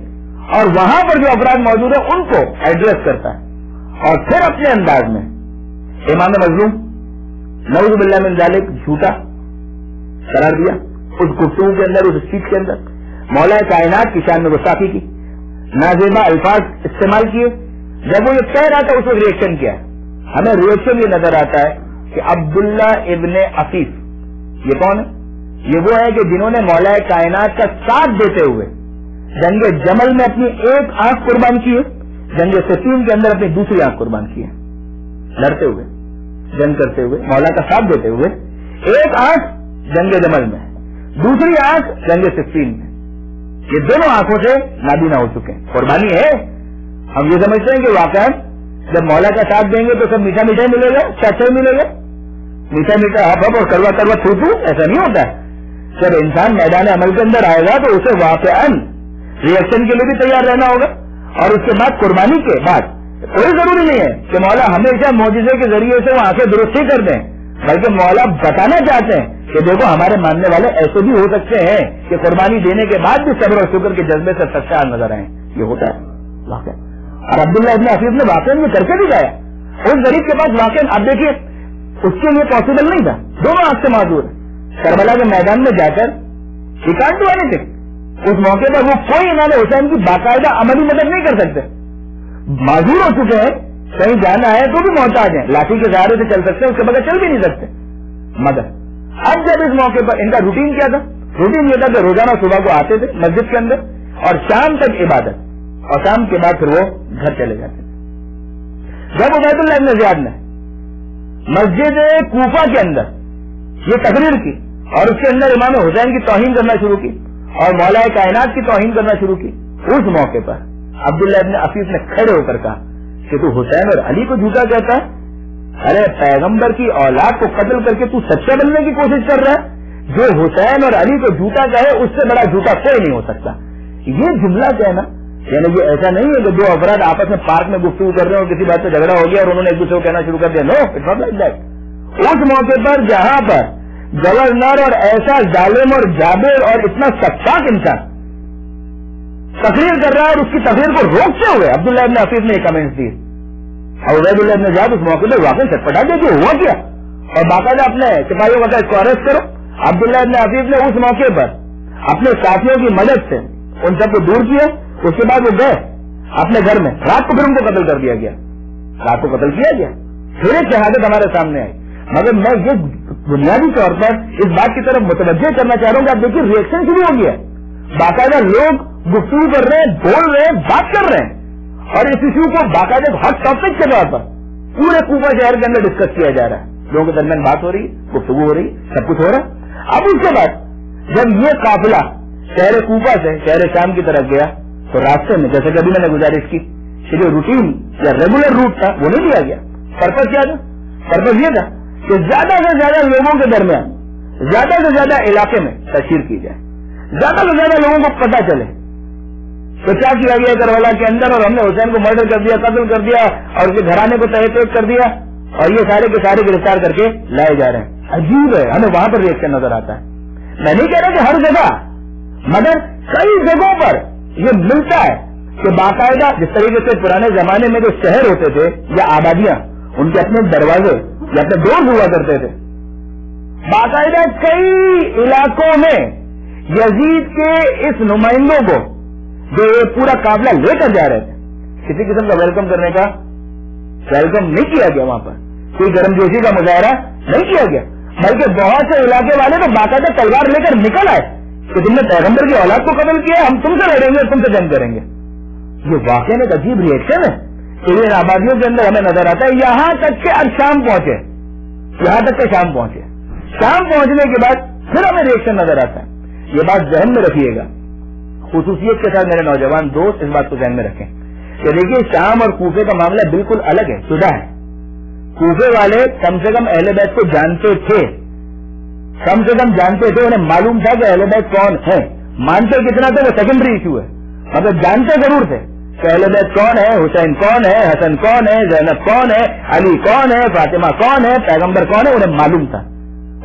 اور وہاں پر جو افراد موجود ہیں ان کو ایڈریس کرتا ہے, اور پھر اپنے انداز میں امام مظلوم نعوذ باللہ من ذالک جھوٹا قرار دیا, اس گفتگو کے اندر, اس اسپیچ کے اندر مولا کائنات کی شان میں گستاخی کی, نازیبہ الفاظ استعمال کیے, جب وہ یہ کہہ رہا تھا اس وقت ریئیکشن کیا ہے؟ ہمیں ریئیکشن یہ نظر آتا ہے کہ عبداللہ ابن عفیف یہ کون ہے؟ یہ وہ ہے کہ جنہوں نے مولا کائنات کا ساتھ دیتے ہوئے جنگ جمل میں اپنی ایک آنکھ قربان کی ہے، جنگ صفین کے اندر اپنی دوسری آنکھ قربان کی ہے، لڑتے ہوئے جنگ کرتے ہوئے مولا کا ساتھ دیتے ہوئے ایک آنکھ جنگ جمل میں، دوسری آنکھ جنگ صفین میں، یہ دونوں آنکھوں سے نابینا ہو چکے ہیں۔ قربانی ہے، ہم یہ سمجھتے ہیں کہ واقعا جب مولا کا ساتھ دیں گے تو سب میٹھا میٹھا ملے گا، اچھا ملے گا، میٹھا میٹھا ہپ ہپ اور کروا کروا تھو تھو، ایسا نہیں ہوتا ہے۔ جب انسان میدان عمل کے اندر آئے گا تو اسے واقعا ریئیکشن کے لیے بھی تیار رہنا ہوگا، اور اس کے بعد قربانی کے بعد کوئی ضروری نہیں ہے کہ مولا ہمیشہ معجزے کے ذریعے سے وہ آنکھیں درست ہی کر دیں، بلکہ مولا بتانا چاہتے ہیں کہ دیکھو ہمارے ماننے والے ایسے بھی ہو سکتے ہیں کہ قربانی دینے کے بعد بھی صبر اور شکر کے جذبے سے سچا نظر آئیں۔ یہ ہوتا ہے واقعا، اور عبداللہ ابن عفیف نے واقعا یہ کر کے بھی گایا۔ اس غریب کے پاس واقعا اب دیکھیے اس کے لیے پاسبل نہیں تھا، دونوں آنکھ سے معذور ہے، کربلا کے میدان میں جا کر ہی کانٹ ڈو اینی تھنگ، اس موقع پر وہ کوئی امام حسین کی باقاعدہ عملی مدد نہیں کر سکتے، معذور ہو چکے ہیں، کہیں جانا ہے تو بھی محتاج ہیں، لاٹھی کے سہارے سے چل سکتے ہیں، اس کے بغیر چل بھی نہیں سکتے، مگر اب جب اس موقع پر ان کا روٹین کیا تھا؟ روٹین یہ تھا کہ روزانہ صبح کو آتے تھے مسجد کے اندر اور شام تک عبادت، اور شام کے بعد پھر وہ گھر چلے جاتے تھے۔ جب عبید اللہ ابن زیاد نے مسجد کوفہ کے اندر یہ تقریر کی اور اس کے اندر امام حسین کی توہین کرنا شروع کی اور مولا کائنات کی توہین کرنا شروع کی، اس موقع پر عبداللہ ابن عفیف نے کھڑے ہو کر کہا کہ تو حسین اور علی کو جھوٹا کہتا ہے؟ ارے پیغمبر کی اولاد کو قتل کر کے تو سچا بننے کی کوشش کر رہا ہے؟ جو حسین اور علی کو جھوٹا کہے اس سے بڑا جھوٹا کوئی نہیں ہو سکتا۔ یہ جملہ کہنا یعنی یہ ایسا نہیں ہے کہ دو افراد آپس میں پارک میں گفتگو کر رہے ہیں اور کسی بات پہ جھگڑا ہو گیا اور انہوں نے ایک دوسرے کو کہنا شروع کر دیا، نو اٹس ناٹ لائک دیٹ۔ اس موقع پر جہاں پر گورنر اور ایسا ظالم اور جابر اور اتنا سچاک انسان تقریر کر رہا ہے اور اس کی تقریر کو روکتے ہوئے عبداللہ ابن عفیف نے کمنٹس دیے، اور عبید اللہ ابن زیاد اس موقع پر واقعی چٹپٹا دیا کہ ہوا کیا، اور باقاعدہ اپنے سپاہیوں کا اس کو اریسٹ کرو۔ عبداللہ ابن عفیف نے اس موقع پر اپنے ساتھیوں کی مدد سے ان سب کو دور کیا، اس کے بعد وہ گئے اپنے گھر میں، رات کو پھر ان کو قتل کر دیا گیا، رات کو قتل کیا گیا، پھر ایک شہادت ہمارے سامنے آئی۔ مگر میں یہ بنیادی طور پر اس بات کی طرف متوجہ کرنا چاہ رہا ہوں کہ آپ دیکھیے ریئیکشن شروع ہو گیا، باقاعدہ لوگ گفتگو کر رہے ہیں، بول رہے ہیں، بات کر رہے ہیں، اور اس ایشو کو باقاعدہ ہر ٹاپک کے طور پر پورے کوفہ شہر کے اندر ڈسکس کیا جا رہا ہے، لوگوں کے درمیان بات ہو رہی ہے، گفتگو ہو رہی ہے، سب کچھ ہو رہا ہے۔ اب اس کے بعد جب یہ قافلہ شہر کوفہ سے شہر شام کی طرف گیا تو راستے میں جیسے کہ ابھی میں نے گزارش کی کہ جو روٹین یا ریگولر روٹ تھا وہ نہیں دیا گیا۔ پرپز کیا تھا؟ پرپز یہ تھا کہ زیادہ سے زیادہ لوگوں کے درمیان زیادہ سے زیادہ علاقے میں تشہیر کی جائے، زیادہ سے زیادہ لوگوں کو پتہ چلے۔ تو کیا کیا گیا کربلا کے اندر، اور ہم نے حسین کو مرڈر کر دیا، قتل کر دیا، اور اس کے گھرانے کو تحقیق کر دیا، اور یہ سارے کے سارے گرفتار کر کے لائے جا رہے ہیں۔ عجیب ہے، ہمیں وہاں پر ریئیکشن نظر آتا ہے۔ میں نہیں کہہ رہا کہ ہر جگہ، مگر کئی جگہوں پر یہ ملتا ہے کہ باقاعدہ جس طریقے سے پرانے زمانے میں جو شہر ہوتے تھے یا آبادیاں ان کے اپنے دروازے یا اپنے ڈور ہوا کرتے تھے، باقاعدہ کئی علاقوں میں یزید کے اس نمائندوں کو جو یہ پورا قافلہ لے کر جا رہے تھے کسی قسم کا ویلکم کرنے کا ویلکم نہیں کیا گیا، وہاں پر کوئی گرم جوشی کا مظاہرہ نہیں کیا گیا، بلکہ بہت سے علاقے والے تو باقاعدہ تلوار لے کر نکل آئے کہ تم نے پیغمبر کی اولاد کو قتل کیا، ہم تم سے لڑیں گے، تم سے جنگ کریں گے۔ یہ واقعی ایک عجیب ریئیکشن ہے کہ یہ آبادیوں کے اندر ہمیں نظر آتا ہے، یہاں تک کہ اب شام پہنچے، یہاں تک کہ شام پہنچے، شام پہنچنے کے بعد پھر ہمیں ریئیکشن نظر آتا ہے۔ یہ بات ذہن میں رکھیے گا، خصوصیت کے ساتھ میرے نوجوان دوست اس بات کو ذہن میں رکھیں کہ دیکھیے شام اور کوفے کا معاملہ بالکل الگ ہے، جدا ہے۔ کوفے والے کم سے کم اہل بیت کو جانتے تھے، کم سے کم جانتے تھے، انہیں معلوم تھا کہ اہل بیت کون ہے، مانتے کتنا تھے وہ سیکنڈری ایشو ہے، مگر جانتے ضرور تھے کہ اہل بیت کون ہے، حسین کون ہے، حسن کون ہے، زینب کون ہے، علی کون ہے، فاطمہ کون ہے، پیغمبر کون ہے، انہیں معلوم تھا،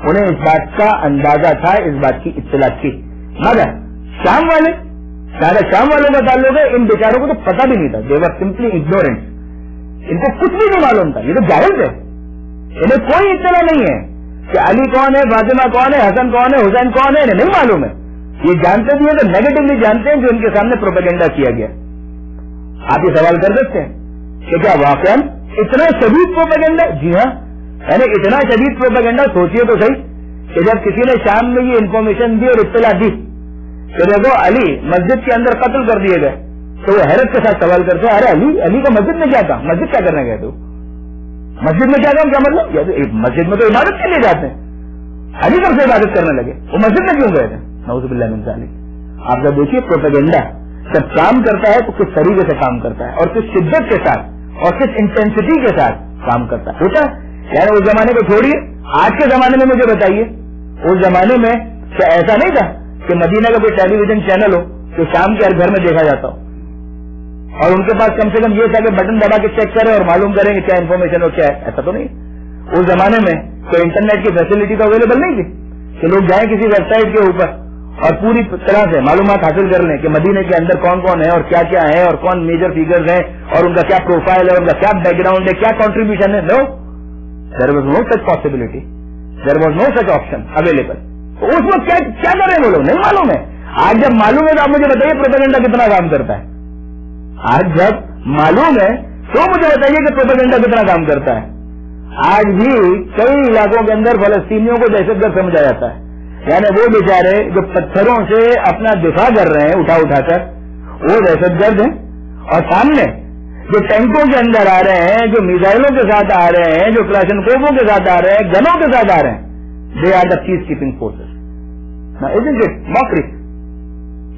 انہیں اس بات کا اندازہ تھا، اس بات کی اطلاع تھی۔ مگر شام والے، سارے شام والوں کا تعلق ہے، ان بیچاروں کو تو پتہ بھی نہیں تھا، دے ور سمپلی اگنورینٹ، ان کو کچھ بھی نہیں معلوم تھا، یہ تو جاہل تھے، انہیں کوئی اطلاع نہیں ہے کہ علی کون ہے، فاطمہ کون ہے، حسن کون ہے، حسین کون ہے، انہیں نہیں معلوم ہے۔ یہ جانتے بھی ہیں تو نیگیٹولی جانتے ہیں جو ان کے سامنے پروپیگنڈا کیا گیا۔ آپ یہ سوال کر سکتے ہیں کہ کیا واقعا اتنا شدید پروپیگنڈا؟ جی ہاں، یعنی اتنا شدید پروپیگنڈا. سوچیے تو صحیح کہ جب کسی نے شام میں یہ انفارمیشن دی اور اطلاع دی کہ دیکھو علی مسجد کے اندر قتل کر دیے گئے، تو وہ حیرت کے ساتھ سوال کرتے ہیں ارے علی کا مسجد میں کیا کام؟ مسجد کیا کرنے گئے؟ تو مسجد میں کیا کام؟ کیا مطلب؟ یا تو مسجد میں تو عبادت کے لیے جاتے ہیں، علی کب سے عبادت کرنے لگے؟ وہ مسجد میں کیوں گئے تھے؟ نعوذ باللہ من ذالک. آپ جب دیکھیے پروپیگنڈا جب کام کرتا ہے تو کس طریقے سے کام کرتا ہے اور کس شدت کے ساتھ اور کس انٹینسٹی کے ساتھ کام کرتا ہے. ہوتا ہے یعنی اس زمانے کو چھوڑیے، آج کے زمانے میں مجھے بتائیے، اس زمانے میں کیا ایسا نہیں تھا کہ مدینہ کا کوئی ٹیلی ویژن چینل ہو جو شام کے ہر گھر میں دیکھا جاتا ہو اور ان کے پاس کم سے کم یہ تھا کہ بٹن دبا کے چیک کریں اور معلوم کریں کہ کیا انفارمیشن ہو کیا ہے؟ ایسا تو نہیں. اس زمانے میں کوئی انٹرنیٹ کی فیسلٹی تو اویلیبل نہیں تھی کہ لوگ جائیں کسی ویب سائٹ کے اوپر اور پوری طرح سے معلومات حاصل کر لیں کہ مدینے کے اندر کون کون ہے اور کیا کیا ہے اور کون میجر فیگرز ہیں اور ان کا کیا پروفائل ہے، ان کا کیا بیک گراؤنڈ ہے، کیا کنٹریبیوشن ہے. No, there was no such possibility, there was no such option available. تو اس وقت کیا کر رہے ہیں وہ لوگ؟ نہیں معلوم ہے. آج جب معلوم ہے تو آپ مجھے بتائیے پروپیگنڈا کتنا کام کرتا ہے. آج جب معلوم ہے تو مجھے بتائیے کہ پروپیگنڈا کتنا کام کرتا ہے. آج بھی کئی علاقوں کے اندر فلسطینیوں کو دہشت گرد سمجھا جاتا ہے. یعنی وہ بیچارے جو پتھروں سے اپنا دفاع کر رہے ہیں اٹھا کر، وہ دہشت گرد ہیں، اور سامنے جو ٹینکوں کے اندر آ رہے ہیں، جو میزائلوں کے ساتھ آ رہے ہیں، جو کلاشنکوفوں کے ساتھ آ رہے ہیں، گنوں کے ساتھ آ رہے ہیں، they are the peacekeeping forces. موقری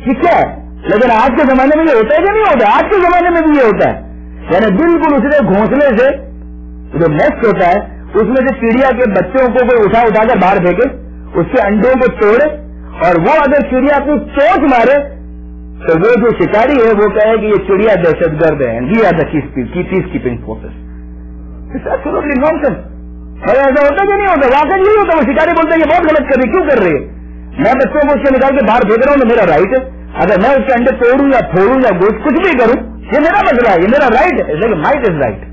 ٹھیک ہے. لیکن آج کے زمانے میں یہ ہوتا ہے کہ نہیں ہوتا؟ آج کے زمانے میں بھی یہ ہوتا ہے. یعنی بالکل اسی گھونسلے سے جو نیسٹ ہوتا ہے اس میں سے چڑیا کے بچوں کو کوئی اٹھا کر باہر پھینکے، اس کے انڈوں کو توڑے، اور وہ اگر چڑیا اپنی چونچ مارے تو وہ جو شکاری ہے وہ کہے کہ یہ چڑیا دہشت گرد ہے. We are the peacekeeping forces. ایسا ہوتا کہ نہیں ہوتا؟ واقعی نہیں ہوتا. وہ شکاری بولتا ہے یہ بہت غلط کر رہی، کیوں کر رہی ہے؟ میں بچوں کو اس سے نکال کے باہر پھینک رہا ہوں تو میرا رائٹ ہے. اگر میں اس کے انڈے توڑوں یا پھوڑوں یا گوشت کچھ بھی کروں، یہ میرا مسئلہ ہے، یہ میرا رائٹ ہے. لیکن مائٹ از رائٹ.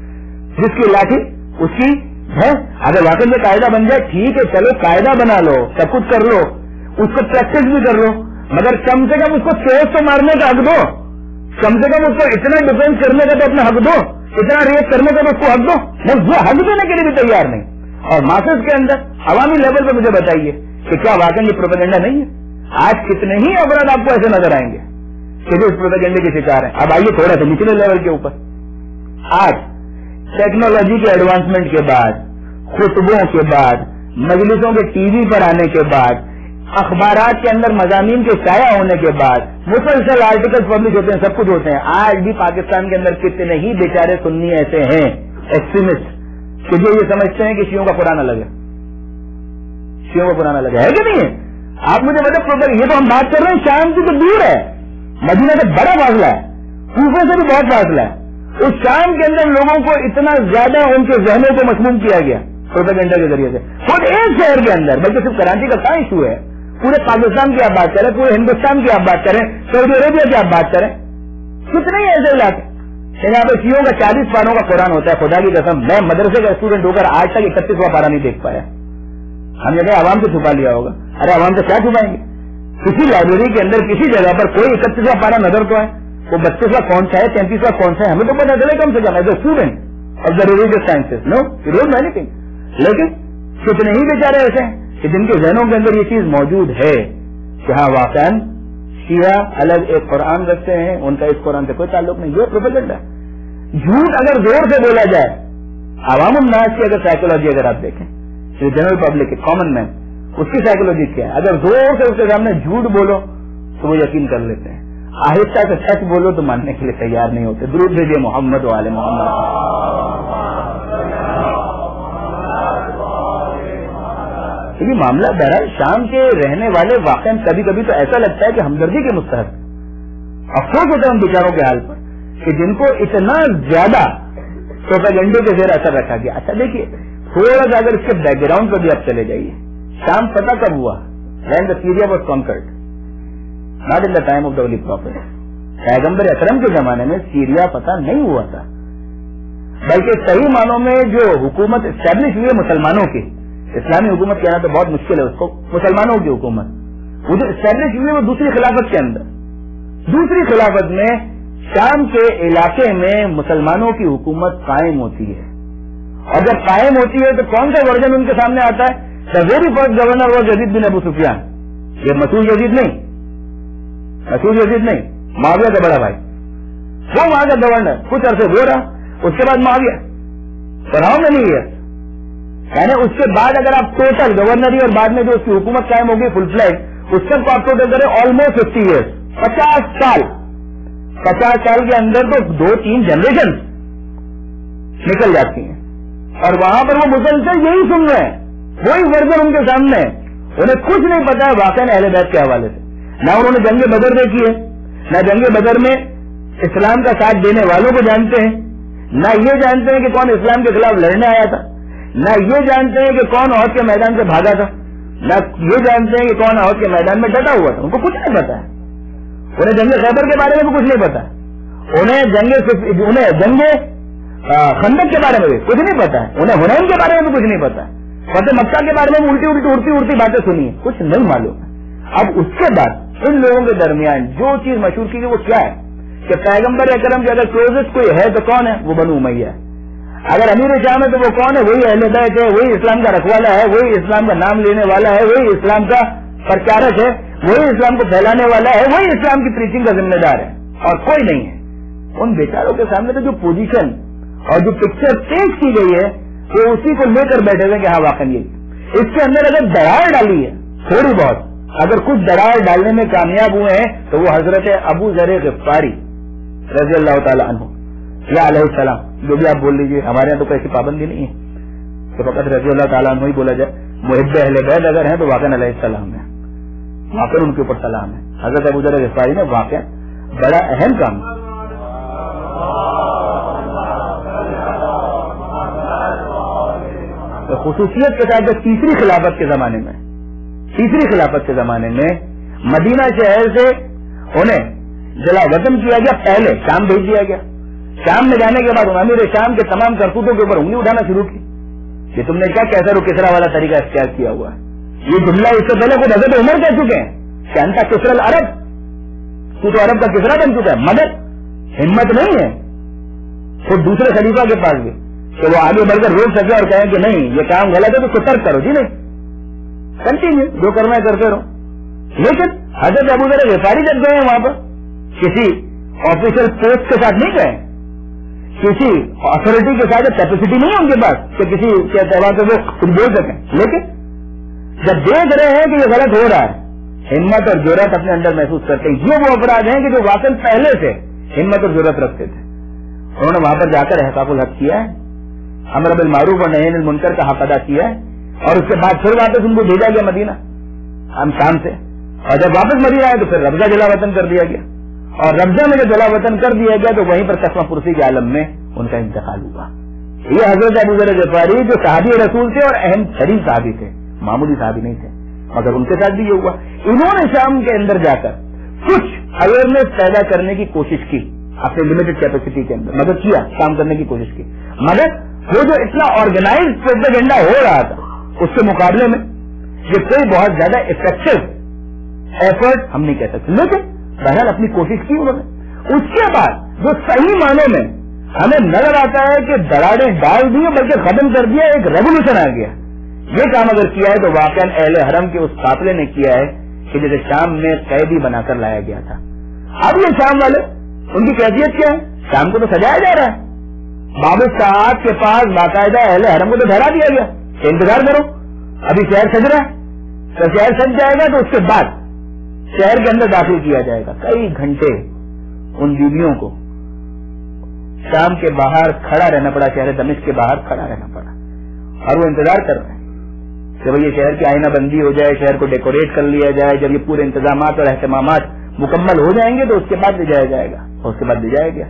جس کی لاٹھی اس کی ہے. اگر واقعی میں قاعدہ بن جائے ٹھیک ہے، چلو قاعدہ بنا لو، سب کچھ کر لو، اس کو پریکٹس بھی کر لو، مگر کم سے کم اس کو چوٹ تو مارنے کا حق دو. کم سے کم اس کو اتنا ڈیفینس کرنے کا تو اپنا حق دو، اتنا ریٹ کرنے کا تو اس کو حق دو. وہ حق دینے کے لیے بھی تیار نہیں. اور ماسز کے اندر عوامی لیول پہ مجھے بتائیے کہ کیا واقعی یہ پروپیگنڈا نہیں ہے؟ آج کتنے ہی افراد آپ کو ایسے نظر آئیں گے کہ جو اس پروپیگنڈے کے شکار ہیں. اب آئیے تھوڑا سا نچلے لیول کے اوپر. آج ٹیکنالوجی کے ایڈوانسمنٹ کے بعد، خطبوں کے بعد، مجلسوں کے ٹی وی پر آنے کے بعد، اخبارات کے اندر مضامین کے شائع ہونے کے بعد، مسلسل آرٹیکل پبلش ہوتے ہیں، سب کچھ ہوتے ہیں. آج بھی پاکستان کے اندر کتنے ہی بیچارے سنی ایسے ہیں ایکسٹریمسٹ کہ جو یہ سمجھتے ہیں کہ شیعوں کا قرآن الگ ہے، شیعوں کا قرآن الگ ہے کہ نہیں ہے؟ آپ مجھے بتائیں، یہ تو ہم بات کر رہے ہیں شام سے تو دور ہے، مدینہ سے بڑا فاصلہ ہے، کوفہ سے بھی بہت فاصلہ ہے. اس شام کے اندر لوگوں کو اتنا زیادہ ان کے ذہنوں کو مسموم کیا گیا پروپیگنڈا کے ذریعے سے. خود ایک شہر کے اندر، بلکہ صرف کراچی کا کہاں ایشو ہے، پورے پاکستان کی آپ بات کریں، پورے ہندوستان کی آپ بات کریں، سعودی عربیہ کی آپ بات کریں، کتنے ہی ایسے علاقے یہاں پہ شیعوں کا 40 پاروں کا قرآن ہوتا ہے. خدا کی قسم میں مدرسے کا اسٹوڈنٹ ہو کر آج تک 31واں پارا نہیں دیکھ پایا. ہم نے کہا عوام سے چھپا لیا ہوگا. ارے عوام سے کیا چھپائیں گے؟ کسی لائبریری کے اندر کسی جگہ پر کوئی 31واں پارا نظر تو ہے، وہ 32واں کون سا ہے، 33واں کون سا ہے، ہمیں تو پتا چلے کم سے کم as a student of the religious sciences. No you don't know anything. لیکن کتنے ہی بیچارے ایسے ہیں کہ جن کے ذہنوں کے اندر یہ چیز موجود ہے کہ ہاں واقعاً شیعہ الگ ایک قرآن رکھتے ہیں، ان کا اس قرآن سے کوئی تعلق نہیں. یہ پروپیگنڈا ہے. جھوٹ اگر زور سے بولا جائے، عوام الناس کی اگر سائیکولوجی اگر آپ دیکھیں، جنرل پبلک کامن مین، اس کی سائیکولوجی کیا ہے؟ اگر زور سے اس کے سامنے جھوٹ بولو تو وہ یقین کر لیتے ہیں، آہستہ سے سچ بولو تو ماننے کے لیے تیار نہیں ہوتے. درود بھیجیے محمد و آل محمد. یہ معاملہ بہرحال شام کے رہنے والے واقعی کبھی کبھی تو ایسا لگتا ہے کہ ہمدردی کے مستحق. افسوس ہوتا ہے ان بیچاروں کے حال پر کہ جن کو اتنا زیادہ پروپیگنڈے کے زیر اثر رکھا گیا. اچھا دیکھیے تھوڑا سا اگر اس کے بیک گراؤنڈ پر بھی آپ چلے جائیے. شام پتہ کب ہوا؟ When the Syria was conquered, not in the time of the holy prophet. پیغمبر اکرم کے زمانے میں سیریا فتح نہیں ہوا تھا، بلکہ صحیح معنوں میں جو حکومت اسٹیبلش ہوئی ہے مسلمانوں کی، اسلامی حکومت کہنا تو بہت مشکل ہے اس کو، مسلمانوں کی حکومت وہ جو اسٹیبلش ہوئی ہے وہ دوسری خلافت کے اندر. دوسری خلافت میں شام کے علاقے میں مسلمانوں کی حکومت قائم ہوتی ہے، اور جب قائم ہوتی ہے تو کون سا ورژن ان کے سامنے آتا ہے؟ The very first governor was Yazid bin Abu Sufyan. یہ مسعود یزید نہیں، معاویہ کا بڑا بھائی، وہ وہاں کا گورنر کچھ عرصے وہ رہا. اس کے بعد معاویہ پڑھاؤ میں نہیں ہے، یعنی اس کے بعد اگر آپ ٹوٹل گورنری اور بعد میں جو اس کی حکومت قائم ہوگی فل فلیج، اس تک کو آپ ٹوٹل کریں آلموسٹ 50 ایئرس، 50 سال. 50 سال کے اندر تو 2-3 جنریشن نکل جاتی ہیں، اور وہاں پر وہ مسلسل یہی سن رہے ہیں، وہی ورژن ان کے سامنے ہے. انہیں کچھ نہیں پتا ہے واقعہ اہل بیت کے حوالے سے. نہ انہوں نے جنگ بدر دیکھی ہے، نہ جنگ بدر میں اسلام کا ساتھ دینے والوں کو جانتے ہیں، نہ یہ جانتے ہیں کہ کون اسلام کے خلاف لڑنے آیا تھا، نہ یہ جانتے ہیں کہ کون احد کے میدان سے بھاگا تھا، نہ یہ جانتے ہیں کہ کون احد کے میدان میں ڈٹا ہوا تھا. ان کو کچھ نہیں پتا ہے. انہیں جنگ خیبر کے بارے میں بھی کچھ نہیں پتا ہے، انہیں جنگ خندق کے بارے میں بھی کچھ نہیں پتا ہے، انہیں حنین کے بارے میں بھی کچھ نہیں پتا ہے، فتح مکہ کے بارے میں اڑتی باتیں سنی ہیں، کچھ نہیں معلوم ہے. اب اس کے بعد ان لوگوں کے درمیان جو چیز مشہور کی گئی وہ کیا ہے کہ پیغمبر اکرم کے اگر کلوزسٹ کوئی ہے تو کون ہے؟ وہ بنو امیہ ہے. اگر امیر شام ہے تو وہ کون ہے؟ وہی اہل بیت ہے، وہی اسلام کا رکھوالا ہے، وہی اسلام کا نام لینے والا ہے، وہی اسلام کا پرچارک ہے، وہی اسلام کو پھیلانے والا ہے، وہی اسلام کی پریچنگ کا ذمہ دار ہے، اور کوئی نہیں ہے. ان بیچاروں کے سامنے تو جو پوزیشن اور جو پکچر پیش کی گئی ہے وہ اسی کو لے کر بیٹھے ہوئے کہ ہاں واقعی یہ اس کے اندر اگر دراڑ ڈالی ہے تھوڑی بہت، اگر کچھ دراڑ ڈالنے میں کامیاب ہوئے ہیں تو وہ حضرت ابو ذر غفاری رضی اللہ تعالیٰ عنہ یا علیہ السلام، جو بھی آپ بول لیجیے، ہمارے یہاں تو کوئی ایسی پابندی نہیں ہے کہ فقط رضی اللہ تعالیٰ عنہ ہی بولا جائے. محب اہل بیت اگر ہیں تو واقعہ علیہ السلام ہے، واقعہ ان کے اوپر سلام ہے. حضرت ابو ذر غفاری نے واقعہ بڑا اہم کام. خصوصیت کے ساتھ تیسری خلافت کے زمانے میں مدینہ شہر سے انہیں جلا وطن کیا گیا، پہلے شام بھیج دیا گیا. شام میں جانے کے بعد امیر شام کے تمام کرتوتوں کے اوپر انگلی اٹھانا شروع کی کہ تم نے کیا کیسر و کسرا والا طریقہ اختیار کیا ہوا ہے. یہ جملہ اس سے پہلے خود حضرت عمر کہہ چکے ہیں کہ انتا کسر العرب، تو عرب کا کسرا بن چکا ہے، مگر ہمت نہیں ہے خود دوسرے خلیفہ کے پاس بھی کہ وہ آگے بڑھ کر روک سکے اور کہیں کہ نہیں یہ کام غلط ہے تو اس کو ترک کرو. جی نہیں، کنٹینیو جو کرنا ہے کرتے رہو. لیکن حضرت ابو ذر غفاری جب گئے وہاں پر کسی آفیشل پوسٹ کے ساتھ نہیں گئے، کسی اتھارٹی کے ساتھ کیپیسٹی نہیں ہے ان کے پاس کہ کسی کے تہوار پہ وہ کچھ بول سکیں. لیکن جب دیکھ رہے ہیں کہ یہ غلط ہو رہا ہے، ہمت اور جرأت اپنے اندر محسوس کرتے ہیں. یہ وہ افراد ہیں کہ جو واقعی پہلے سے ہمت اور جرأت رکھتے تھے. انہوں نے وہاں پر جا کر احقاق الحق کیا ہے، امر بالمعروف اور نہی عن المنکر کا حق ادا کیا ہے، اور اس کے بعد پھر واپس ان کو بھیجا گیا مدینہ ہم شام سے. اور جب واپس مدینہ آئے تو پھر ربضہ جلا وطن کر دیا گیا، اور ربضہ میں جب جلا وطن کر دیا گیا تو وہیں پر قسمہ پرسی کے عالم میں ان کا انتقال ہوا. یہ حضرت ابو ذر غفاری جو صحابی رسول تھے اور اہم ترین صحابی تھے، معمولی صحابی نہیں تھے، مگر ان کے ساتھ بھی یہ ہوا. انہوں نے شام کے اندر جا کر کچھ اویئرنیس پیدا کرنے کی کوشش کی اپنے لمیٹڈ کیپیسٹی کے اندر، مگر کیا کام کرنے کی کوشش کی، مگر وہ جو اتنا آرگنائز پروپیگنڈا ہو رہا تھا اس کے مقابلے میں یہ کوئی بہت زیادہ افیکٹو ایفرٹ ہم نہیں کہہ سکتے. لیکن بہرحال اپنی کوشش کی انہوں نے. اس کے بعد جو صحیح معنوں میں ہمیں نظر آتا ہے کہ دراڑیں ڈال دی بلکہ ختم کر دیا، ایک ریولیوشن آ گیا. یہ کام اگر کیا ہے تو واقعا اہل حرم کے اس قافلے نے کیا ہے کہ جیسے شام میں قیدی بنا کر لایا گیا تھا. اب یہ شام والے ان کی کیفیت کیا ہے؟ شام کو تو سجایا جا رہا ہے، باب الساعات کے پاس باقاعدہ اہل حرم کو تو ٹھہرا دیا گیا کہ انتظار کرو، ابھی شہر سج رہا ہے، تو شہر سج جائے گا تو اس کے بعد شہر کے اندر داخل کیا جائے گا. کئی گھنٹے ان بیویوں کو شام کے باہر کھڑا رہنا پڑا، شہر دمشق کے باہر کھڑا رہنا پڑا، اور وہ انتظار کر رہے ہیں کہ بھئی یہ شہر کی آئینہ بندی ہو جائے، شہر کو ڈیکوریٹ کر لیا جائے. جب یہ پورے انتظامات اور اہتمامات مکمل ہو جائیں گے تو اس کے بعد لے جایا جائے گا، اور اس کے بعد لے جایا گیا.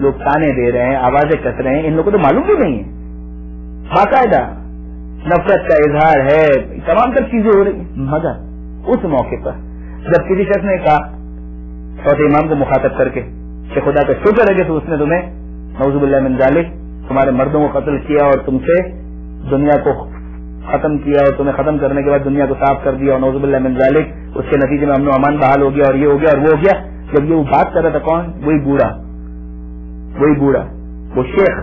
لوگ تانے دے رہے ہیں، آوازیں کس رہے ہیں، ان لوگوں کو تو معلوم بھی نہیں ہے. باقاعدہ نفرت کا اظہار ہے، تمام تر چیزیں ہو رہی ہیں. مگر اس موقع پر جب کسی شخص نے کہا چوتھے امام کو مخاطب کر کے کہ خدا کا شکر ہے کہ اس نے تمہیں نعوذ باللہ من ذالک تمہارے مردوں کو قتل کیا اور تم سے دنیا کو ختم کیا، اور تمہیں ختم کرنے کے بعد دنیا کو صاف کر دیا، اور نعوذ باللہ من ذالک اس کے نتیجے میں امن و امان بحال ہو گیا اور یہ ہو گیا اور وہ ہو گیا. جب یہ وہ بات کر رہا تھا کون؟ وہی بوڑھا وہی بوڑھا، وہ شیخ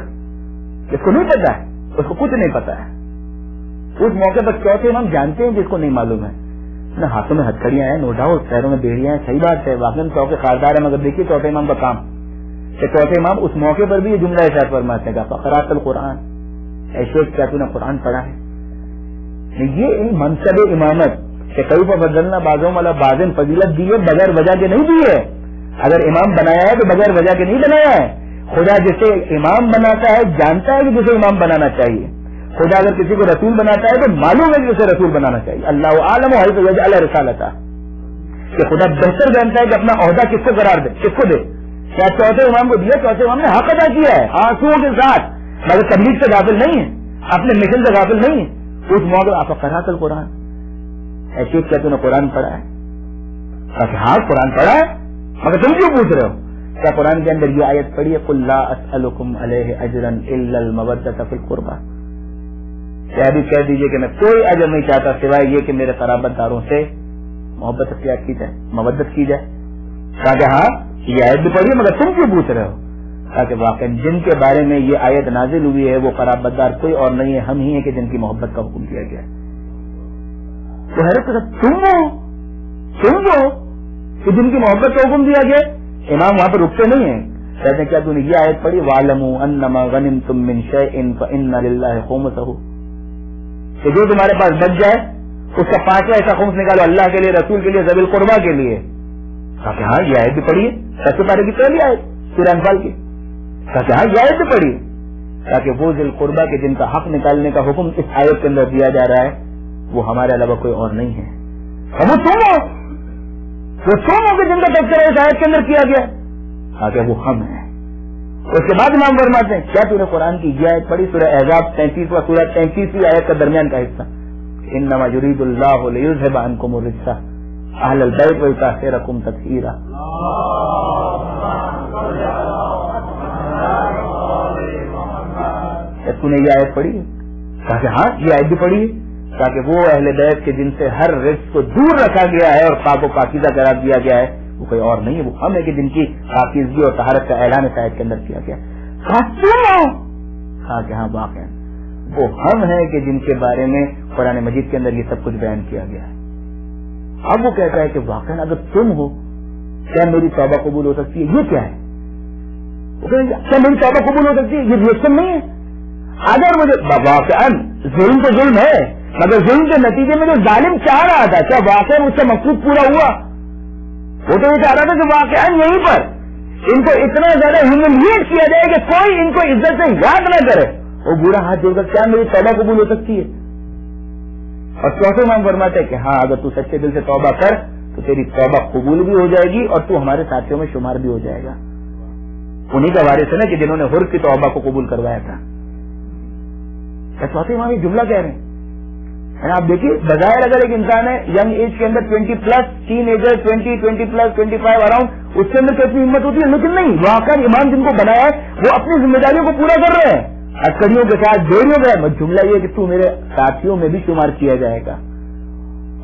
جس کو نہیں پتا ہے، اس کو کچھ نہیں پتا ہے، اس موقع پر چوتھے امام جانتے ہیں جس کو نہیں معلوم ہے نا، ہاتھوں میں ہتھکڑیاں ہیں، نو ڈاؤٹ، پیروں میں بیڑیاں ہیں، صحیح بات ہے، واقعی چوکے خاردار ہے، مگر دیکھیے چوتھے امام کا کام کہ چوتھے امام اس موقع پر بھی یہ جملہ ارشاد فرماتے ہیں فقرات القرآن، اے شیخ کیا تو نے قرآن پڑھا ہے؟ یہ منصب امامت کہ کئی پر بدلنا بازوں والا بازن فضیلت دی ہے، بغیر وجہ کے نہیں دی ہے، اگر امام بنایا ہے تو بغیر وجہ کے نہیں بنایا ہے، خدا جسے امام بناتا ہے جانتا ہے کہ جسے امام بنانا چاہیے، خدا اگر کسی کو رسول بناتا ہے تو معلوم ہے کہ اسے رسول بنانا چاہیے، اللہ عالم حیث یجعل رسالتہ، کہ خدا بہتر جانتا ہے کہ اپنا عہدہ کس کو قرار دے، کس کو دے، کیا چوتھے امام کو دیا؟ چوتھے امام نے حق ادا کیا ہے آنسوؤں کے ساتھ، مگر تبلیغ سے غافل نہیں ہے، اپنے مشن سے غافل نہیں ہے، اس موقع آپ قرأت القرآن، ایسے کیا تم نے قرآن پڑھا ہے؟ ہاں قرآن پڑھا ہے، مگر تم کیوں پوچھ رہے ہو؟ کیا قرآن کے اندر یہ آیت پڑھی ہے قل لا اسألکم علیہ اجرا الا المودۃ فی القربى، کیا بھی کہہ دیجئے کہ میں کوئی اجر نہیں چاہتا سوائے یہ کہ میرے قرابت داروں سے محبت اختیار کی جائے، مودت کی جائے، کہا کہ ہاں یہ آیت بھی پڑھی ہے مگر تم کیوں پوچھ رہے ہو؟ کہا کہ واقعی جن کے بارے میں یہ آیت نازل ہوئی ہے وہ قرابت دار کوئی اور نہیں ہے، ہم ہی ہیں کہ جن کی محبت کا حکم دیا گیا ہے۔ تو حیرت تم وہ کہ جن کی محبت کا حکم دیا گیا، امام وہاں پہ رکتے نہیں ہیں، کہتے ہیں کیا تم نے یہ آیت پڑھی وَاعْلَمُوا أَنَّمَا غَنِمْتُم مِّن شَيْءٍ فَإِنَّ لِلَّهِ خُمُسَهُ، کہ جو تمہارے پاس بچ جائے اس کا 5واں حصہ خمس نکالو اللہ کے لیے، رسول کے لیے، ذوی القربیٰ کے لیے۔ کہا کہ ہاں یہ آیت بھی پڑھی ہے، 7 پارے کی پہلی آیت سورہ انفال کی، کہا کہ ہاں یہ آیت بھی پڑھی ہے، تاکہ وہ ذی القربیٰ کے جن کا حق نکالنے کا حکم اس آیت کے اندر دیا جا رہا ہے وہ ہمارے علاوہ کوئی اور نہیں ہے، وہ تم ہو کہ جن کا تذکرہ اس آیت کے اندر کیا گیا، تاکہ وہ ہم ہیں۔ اس کے بعد امام فرماتے ہیں کیا تو نے قرآن کی یہ آیت پڑھی؟ سورہ احزاب 33واں سورہ 33ویں آیت کا درمیان کا حصہ، انما یرید اللہ لیذھب عنکم الرجس اہل البیت ویطہرکم تطہیرا۔ تو نے یہ آیت پڑھی؟ کہا کہ ہاں یہ آیت بھی پڑھی ہے، تاکہ وہ اہل بیت کے جن سے ہر رزق کو دور رکھا گیا ہے اور پاک و پاکیزہ قرار دیا گیا ہے وہ کوئی اور نہیں ہے، وہ ہم ہے کہ جن کی پاکیزگی اور طہارت کا اعلان اس آیت کے اندر کیا گیا۔ کہا کہ ہاں واقعا وہ ہم ہیں کہ جن کے بارے میں قرآن مجید کے اندر یہ سب کچھ بیان کیا گیا ہے۔ اب وہ کہتا ہے کہ واقعا اگر تم ہو کیا میری توبہ قبول ہو سکتی ہے؟ یہ کیا ہے؟ وہ کہتے ہیں کیا میری توبہ قبول ہو سکتی ہے؟ یہ ریئیکشن نہیں ہے۔ اگر مجھے واقعا ظلم تو ظلم ہے، مگر ظلم کے نتیجے میں جو ظالم چاہ رہا تھا کیا واقعا اس کا مقصود پورا ہوا؟ وہ تو یہ چاہ رہا تھا کہ واقعا یہیں پر ان کو اتنا زیادہ ہیوملیٹ کیا جائے کہ کوئی ان کو عزت سے یاد نہ کرے۔ وہ برا ہاتھ جوڑ کر کیا میری توبہ قبول ہو سکتی ہے؟ اور چوتھے امام فرماتے ہیں کہ ہاں اگر تو سچے دل سے توبہ کر تو تیری توبہ قبول بھی ہو جائے گی اور تو ہمارے ساتھیوں میں شمار بھی ہو جائے گا۔ انہیں کا وارث ہے نا کہ جنہوں نے حر کی توبہ کو قبول کروایا تھا۔ چوتھے امام یہ جملہ کہہ رہے ہیں، آپ دیکھیے بظاہر اگر ایک انسان ہے ینگ ایج کے اندر 20+ ٹین ایجر 20+ 25 اراؤنڈ، اس کے اندر کتنی ہمت ہوتی ہے، لیکن نہیں، واقعی امام جن کو بنایا ہے وہ اپنی ذمہ داریوں کو پورا کر رہے ہیں، عسکریوں کے ساتھ بیڑیوں کا جملہ یہ کہ تو میرے ساتھیوں میں بھی شمار کیا جائے گا۔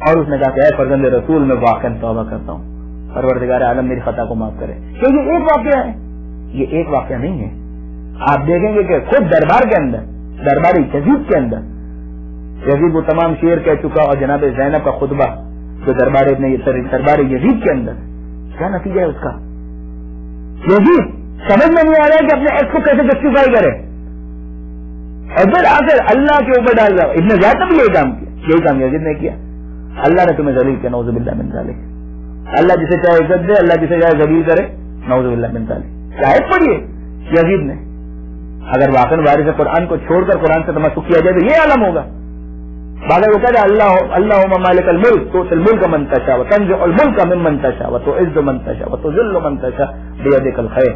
اور اس نے کہا کہ اے فرزند رسول میں واقعا توبہ کرتا ہوں، پروردگار عالم میری خطا کو معاف کرے۔ کہ یہ ایک واقعہ ہے، یہ ایک واقعہ نہیں ہے۔ آپ دیکھیں گے کہ خود دربار کے اندر، درباری یزید کے اندر، یزید وہ تمام شعر کہہ چکا اور جناب زینب کا خطبہ جو دربار یزید کے اندر، کیا نتیجہ ہے اس کا؟ یزید سمجھ میں نہیں آ رہا ہے کہ اپنے ایکس کو کیسے جسٹیفائی کرے، اور پھر آ کر اللہ کے اوپر ڈال رہا۔ ابن زیاد بھی یہی کام یزید نے کیا۔ اللہ نے تمہیں ذلیل کیا، نعوذ باللہ من ذالک۔ اللہ جسے چاہے عزت دے، اللہ جسے چاہے ذلیل کرے، نعوذ باللہ من ذالک۔ شاید پڑھیے یزید نے، اگر واقعا وارث قرآن کو چھوڑ کر قرآن سے تمسک کیا جائے تو یہ عالم ہوگا۔ بعد وہ کہتے ہیں اللہم مالک الملک تؤتی الملک من تشاء وتنزع الملک ممن تشاء وتعز من تشاء وتذل من تشاء بیدک الخیر۔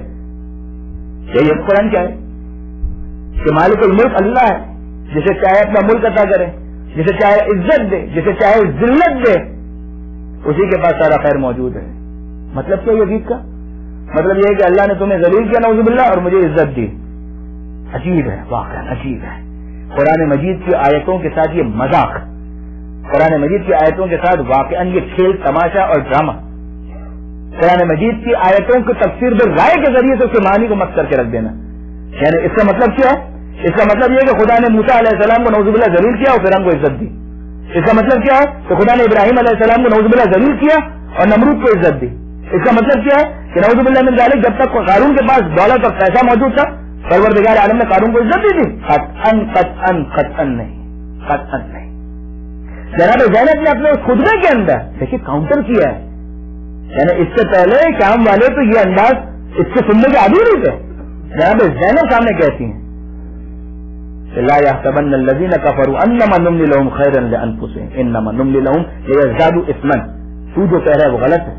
یہ قرآن کیا ہے کہ مالک الملک اللہ ہے، جسے چاہے اپنا ملک عطا کرے، جسے چاہے عزت دے، جسے چاہے ذلت دے، اسی کے پاس سارا خیر موجود ہے۔ مطلب کیا یزید کا؟ مطلب یہ ہے کہ اللہ نے تمہیں ذلیل کیا نعوذ باللہ اور مجھے عزت دی۔ عجیب ہے، واقعا عجیب ہے۔ قرآن مجید کی آیتوں کے ساتھ یہ مذاق، قرآن مجید کی آیتوں کے ساتھ واقعا یہ کھیل تماشا اور ڈرامہ۔ قرآن مجید کی آیتوں کی تفسیر بالرائے کے ذریعے سے اس کے معنی کو مت کر کے رکھ دینا. یعنی اس کا مطلب کیا ہے؟ اس کا مطلب یہ کہ خدا نے موسیٰ علیہ السلام کو نعوذ باللہ ذلیل کیا اور فرعون کو عزت دی. اس کا مطلب کیا ہے کہ خدا نے ابراہیم علیہ السلام کو نعوذ باللہ ذلیل کیا اور نمرود کو عزت دی. اس کا مطلب کیا ہے کہ نعوذ باللہ من ذالک جب تک قارون کے پاس دولت اور پیسہ موجود تھا پروردگار عالم نے قارون کو عزت دی تھی؟ قطعاً نہیں. جناب زینب نے اپنے خطبے کے اندر دیکھیے کاؤنٹر کیا ہے. یعنی اس سے پہلے قیام والے تو یہ انداز اس کے سننے کے عادی نہیں تھے. جناب زینب سامنے کہتی ہیں لا يحسبن الذين كفروا انما نملي لهم خيرا لانفسهم انما نملي لهم ليزدادوا اثما. تو جو کہہ رہا ہے وہ غلط ہے.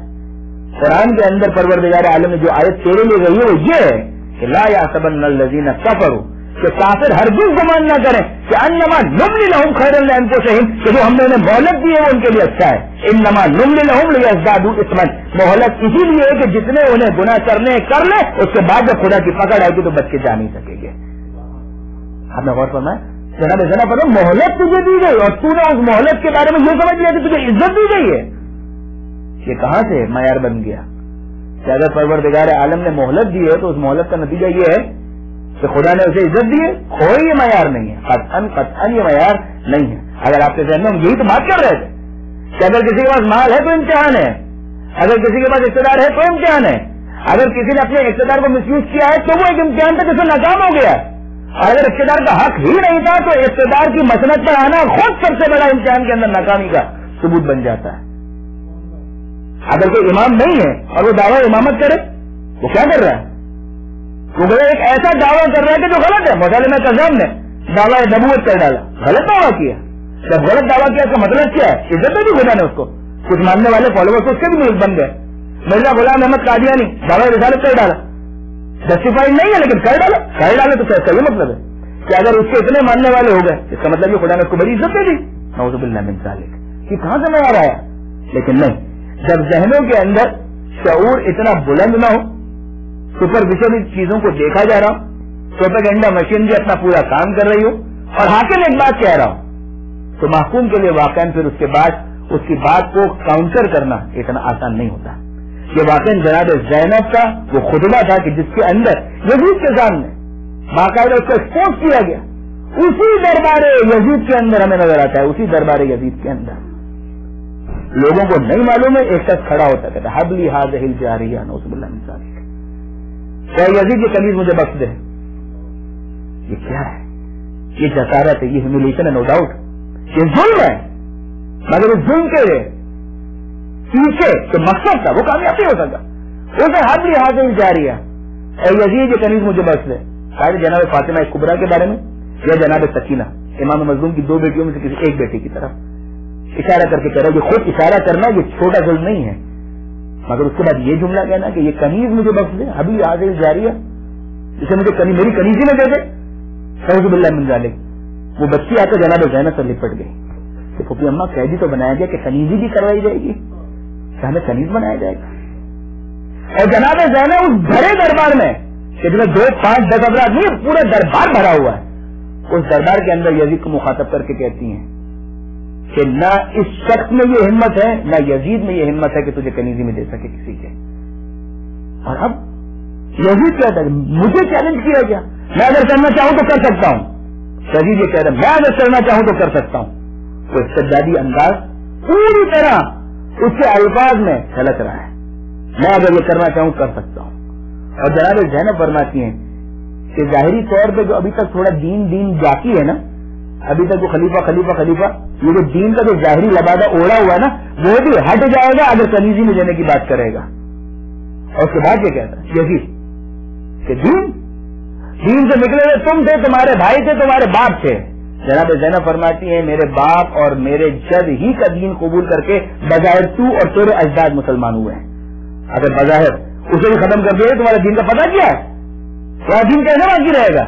قرآن کے اندر پروردگار عالم نے جو آیت تیرے لیے گئی ہے وہ یہ ہے کہ لا يحسبن الذين كفروا کہ کافر ہرگز گمان نہ کریں کہ انما نملي لهم خيرا لانفسهم کہ جو ہم نے انہیں مہلت دی ہے وہ ان کے لیے اچھا ہے. انما نملي لهم ليزدادوا اثما. مہلت اسی لیے ہے کہ جتنے انہیں گناہ کرنے کر لیں اس کے بعد جب خدا کی پکڑ آئے گی تو بچ کے جا نہیں سکیں گے. آپ نے غور فرمایا جناب زنا پر مہلت تجھے دی گئی اور تو نے اس مہلت کے بارے میں یہ سمجھ لیا کہ تجھے عزت دی گئی ہے. یہ کہاں سے معیار بن گیا کہ اگر پروردگار عالم نے مہلت دی ہے تو اس مہلت کا نتیجہ یہ ہے کہ خدا نے اسے عزت دی ہے؟ کوئی یہ معیار نہیں ہے. قطعاً یہ معیار نہیں ہے. اگر آپ کے ذہن میں ہم یہی تو بات کر رہے تھے کہ اگر کسی کے پاس مال ہے تو امتحان ہے, اگر کسی کے پاس اقتدار ہے تو امتحان ہے, اگر کسی نے اپنے اقتدار کو مس یوز کیا ہے تو وہ ایک امتحان تک اسے ناکام ہو گیا. اگر اقتدار کا حق ہی نہیں تھا تو اقتدار کی مسنت پر آنا خود سب سے بڑا امتحان کے اندر ناکامی کا ثبوت بن جاتا ہے. اگر کوئی امام نہیں ہے اور وہ دعویٰ امامت کرے وہ کیا کر رہا ہے؟ وہ ایک ایسا دعویٰ کر رہا ہے کہ جو غلط ہے. مسلمہ کذاب نے دعویٰ نبوت کر ڈالا, غلط دعویٰ کیا. جب غلط دعویٰ کیا اس کا مطلب کیا ہے؟ عزت نہیں دی خدا نے اس کو. کچھ ماننے والے فالوورز اس کے بھی بن گئے. مرزا غلام احمد قادیانی دعویٰ رسالت کر ڈالا, جسٹیفائڈ نہیں ہے لیکن کر ڈالے تو کیا یہ مطلب ہے کہ اگر اس کے اتنے ماننے والے ہو گئے اس کا مطلب یہ خدا نے اس کو بڑی عزت دے دی. نعوذ باللہ من ذالک. یہ کہاں سے معیار آیا؟ لیکن نہیں, جب ذہنوں کے اندر شعور اتنا بلند نہ ہو, سپرفیشلی چیزوں کو دیکھا جا رہا ہو, پروپیگنڈا مشینری اپنا پورا کام کر رہی ہو اور حاکم ایک بات کہہ رہا ہوں تو محکوم کے لیے واقعا پھر اس کے بعد اس کی بات کو کاؤنٹر کرنا اتنا آسان نہیں ہوتا. یہ واقعا جناب زینب کا وہ خطبہ تھا کہ جس کے اندر یزید کے سامنے باقاعدہ اس کو ایکسپوز کیا گیا. اسی دربار یزید کے اندر ہمیں نظر آتا ہے, اسی دربار یزید کے اندر لوگوں کو نہیں معلوم ہے. ایک شخص کھڑا ہوتا کہتا حبلی ہاذہ الجاریہ نعوذ باللہ من ذالک, کیا یزید یہ کنیز مجھے بخش دے. یہ کیا ہے؟ یہ جسارت ہے, یہ ہیوملیشن ہے, نو ڈاؤٹ. یہ ظلم ہے, مگر اس ظلم کے پیچھے جو مقصد تھا وہ کامیاب نہیں ہو سکتا. اسے حبلی ہاذہ الجاریہ اے یزید یہ کنیز مجھے بخش دے. شاید جناب فاطمہ کبریٰ کے بارے میں یا جناب سکینہ امام مظلوم کی دو بیٹیوں میں سے کسی ایک بیٹی کی طرف اشارہ کر کے کہہ رہا ہے. یہ خود اشارہ کرنا یہ چھوٹا ظلم نہیں ہے, مگر اس کے بعد یہ جملہ کہنا کہ یہ کنیز مجھے بخش دے, ابھی حاضر جاریہ اسے مجھے میری کنیز ہی میں دے دے. نعوذ باللہ من ذالک. وہ بچی آ کر جناب زینب سے لپٹ گئی کہ پھوپھی اماں قیدی تو بنایا گیا کہ کنیزی بھی کروائی جائے گی, کہ ہمیں کنیز بنایا جائے گا. اور جناب زینب اس بڑے دربار میں کہ جس میں 2, 5, 10 افراد نہیں پورا دربار بھرا ہوا ہے, اس دربار کے اندر یزید کو مخاطب کر کے کہتی ہیں کہ نہ اس شخص میں یہ ہمت ہے نہ یزید میں یہ ہمت ہے کہ تجھے کنیزی میں دے سکے کسی کے. اور اب یزید کہتا ہے مجھے چیلنج کیا گیا, میں اگر کرنا چاہوں تو کر سکتا ہوں. یزید یہ کہہ رہا ہے میں اگر کرنا چاہوں تو کر سکتا ہوں. وہ استبدادی انداز پوری طرح اس کے الفاظ میں جھلک رہا ہے, میں اگر یہ کرنا چاہوں کر سکتا ہوں. اور جناب زینب فرماتی ہیں کہ ظاہری طور پہ جو ابھی تک تھوڑا دین باقی ہے نا, ابھی تک جو خلیفہ یہ جو دین کا جو ظاہری لبادہ اوڑا ہوا ہے نا وہ بھی ہٹ جائے گا اگر کنیزی میں دینے کی بات کرے گا. اور اس کے بعد یہ کہتا ہے یزید کہ دین سے نکلے ہوئے تم تھے, تمہارے بھائی تھے, تمہارے باپ تھے. جناب زینب فرماتی ہیں میرے باپ اور میرے جد ہی کا دین قبول کر کے بظاہر تو اور تیرے اجداد مسلمان ہوئے ہیں. اگر بظاہر اسے بھی ختم کر دیا تمہارے دین کا پتہ کیا ہے, تمہارا دین کیسے باقی رہے گا؟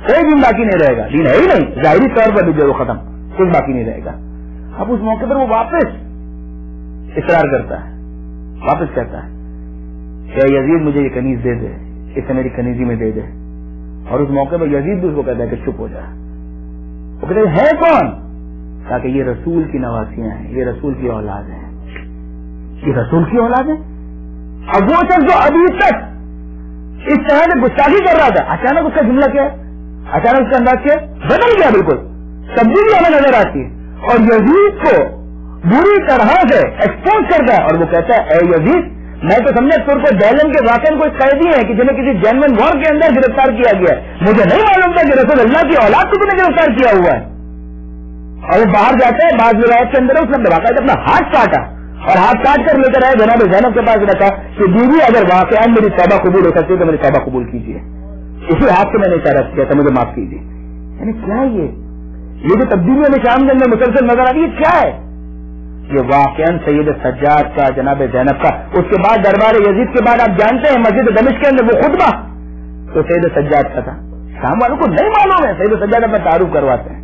کوئی دین باقی نہیں رہے گا, دین ہے ہی نہیں. ظاہری طور پر بھی جو ختم, کچھ باقی نہیں رہے گا. اب اس موقع پر وہ واپس اصرار کرتا ہے, واپس کہتا ہے کہ یزید مجھے یہ کنیز دے دے, اسے میری کنیزی میں دے دے. اور اس موقع پر یزید بھی اس کو کہتا ہے کہ چپ ہو جائے. وہ کہتے ہیں ہے کون؟ تاکہ یہ رسول کی نواسیاں ہیں, یہ رسول کی اولاد ہیں, یہ رسول کی اولاد ہے. اب وہ شخص جو ابھی تک اس طرح سے گستاخی کر رہا تھا، اچانک اس کا جملہ کیا ہے، اچانک اس کا انداز کیا ہے، بدل گیا، بالکل تبدیلی ہمیں نظر آتی ہے اور یزید کو بری طرح سے ایکسپوز کرتا ہے اور وہ کہتا ہے اے یزید، میں تو سمجھا ترک و جیلن کے واقعے کوئی قیدی ہیں کہ جنہیں کسی جینون وار کے اندر گرفتار کیا گیا ہے، مجھے نہیں معلوم تھا کہ رسول اللہ کی اولاد کو تم نے گرفتار کیا ہوا ہے. اور وہ باہر جاتا ہے، بعض روایت کے اندر اس نے باقاعدہ اپنا ہاتھ کاٹا اور ہاتھ کاٹ کر لے کر آئے جناب زینب کے پاس رکھا کہ بیوی اگر واقعہ میری توبہ قبول ہو سکتی ہے تو میری توبہ قبول کیجیے، اسی ہاتھ سے میں نے اشارہ کیا تھا، مجھے معاف کیجیے. یعنی کیا ہے یہ جو تبدیلی ہمیں شام کے اندر مسلسل نظر آ رہی ہے، کیا ہے یہ واقعاً سید سجاد کا، جناب زینب کا. اس کے بعد دربار یزید کے بعد آپ جانتے ہیں مسجد دمشق کے اندر وہ خطبہ تو سید سجاد کا تھا. شام والوں کو نہیں معلوم ہے، سید سجاد اپنا تعارف کرواتے ہیں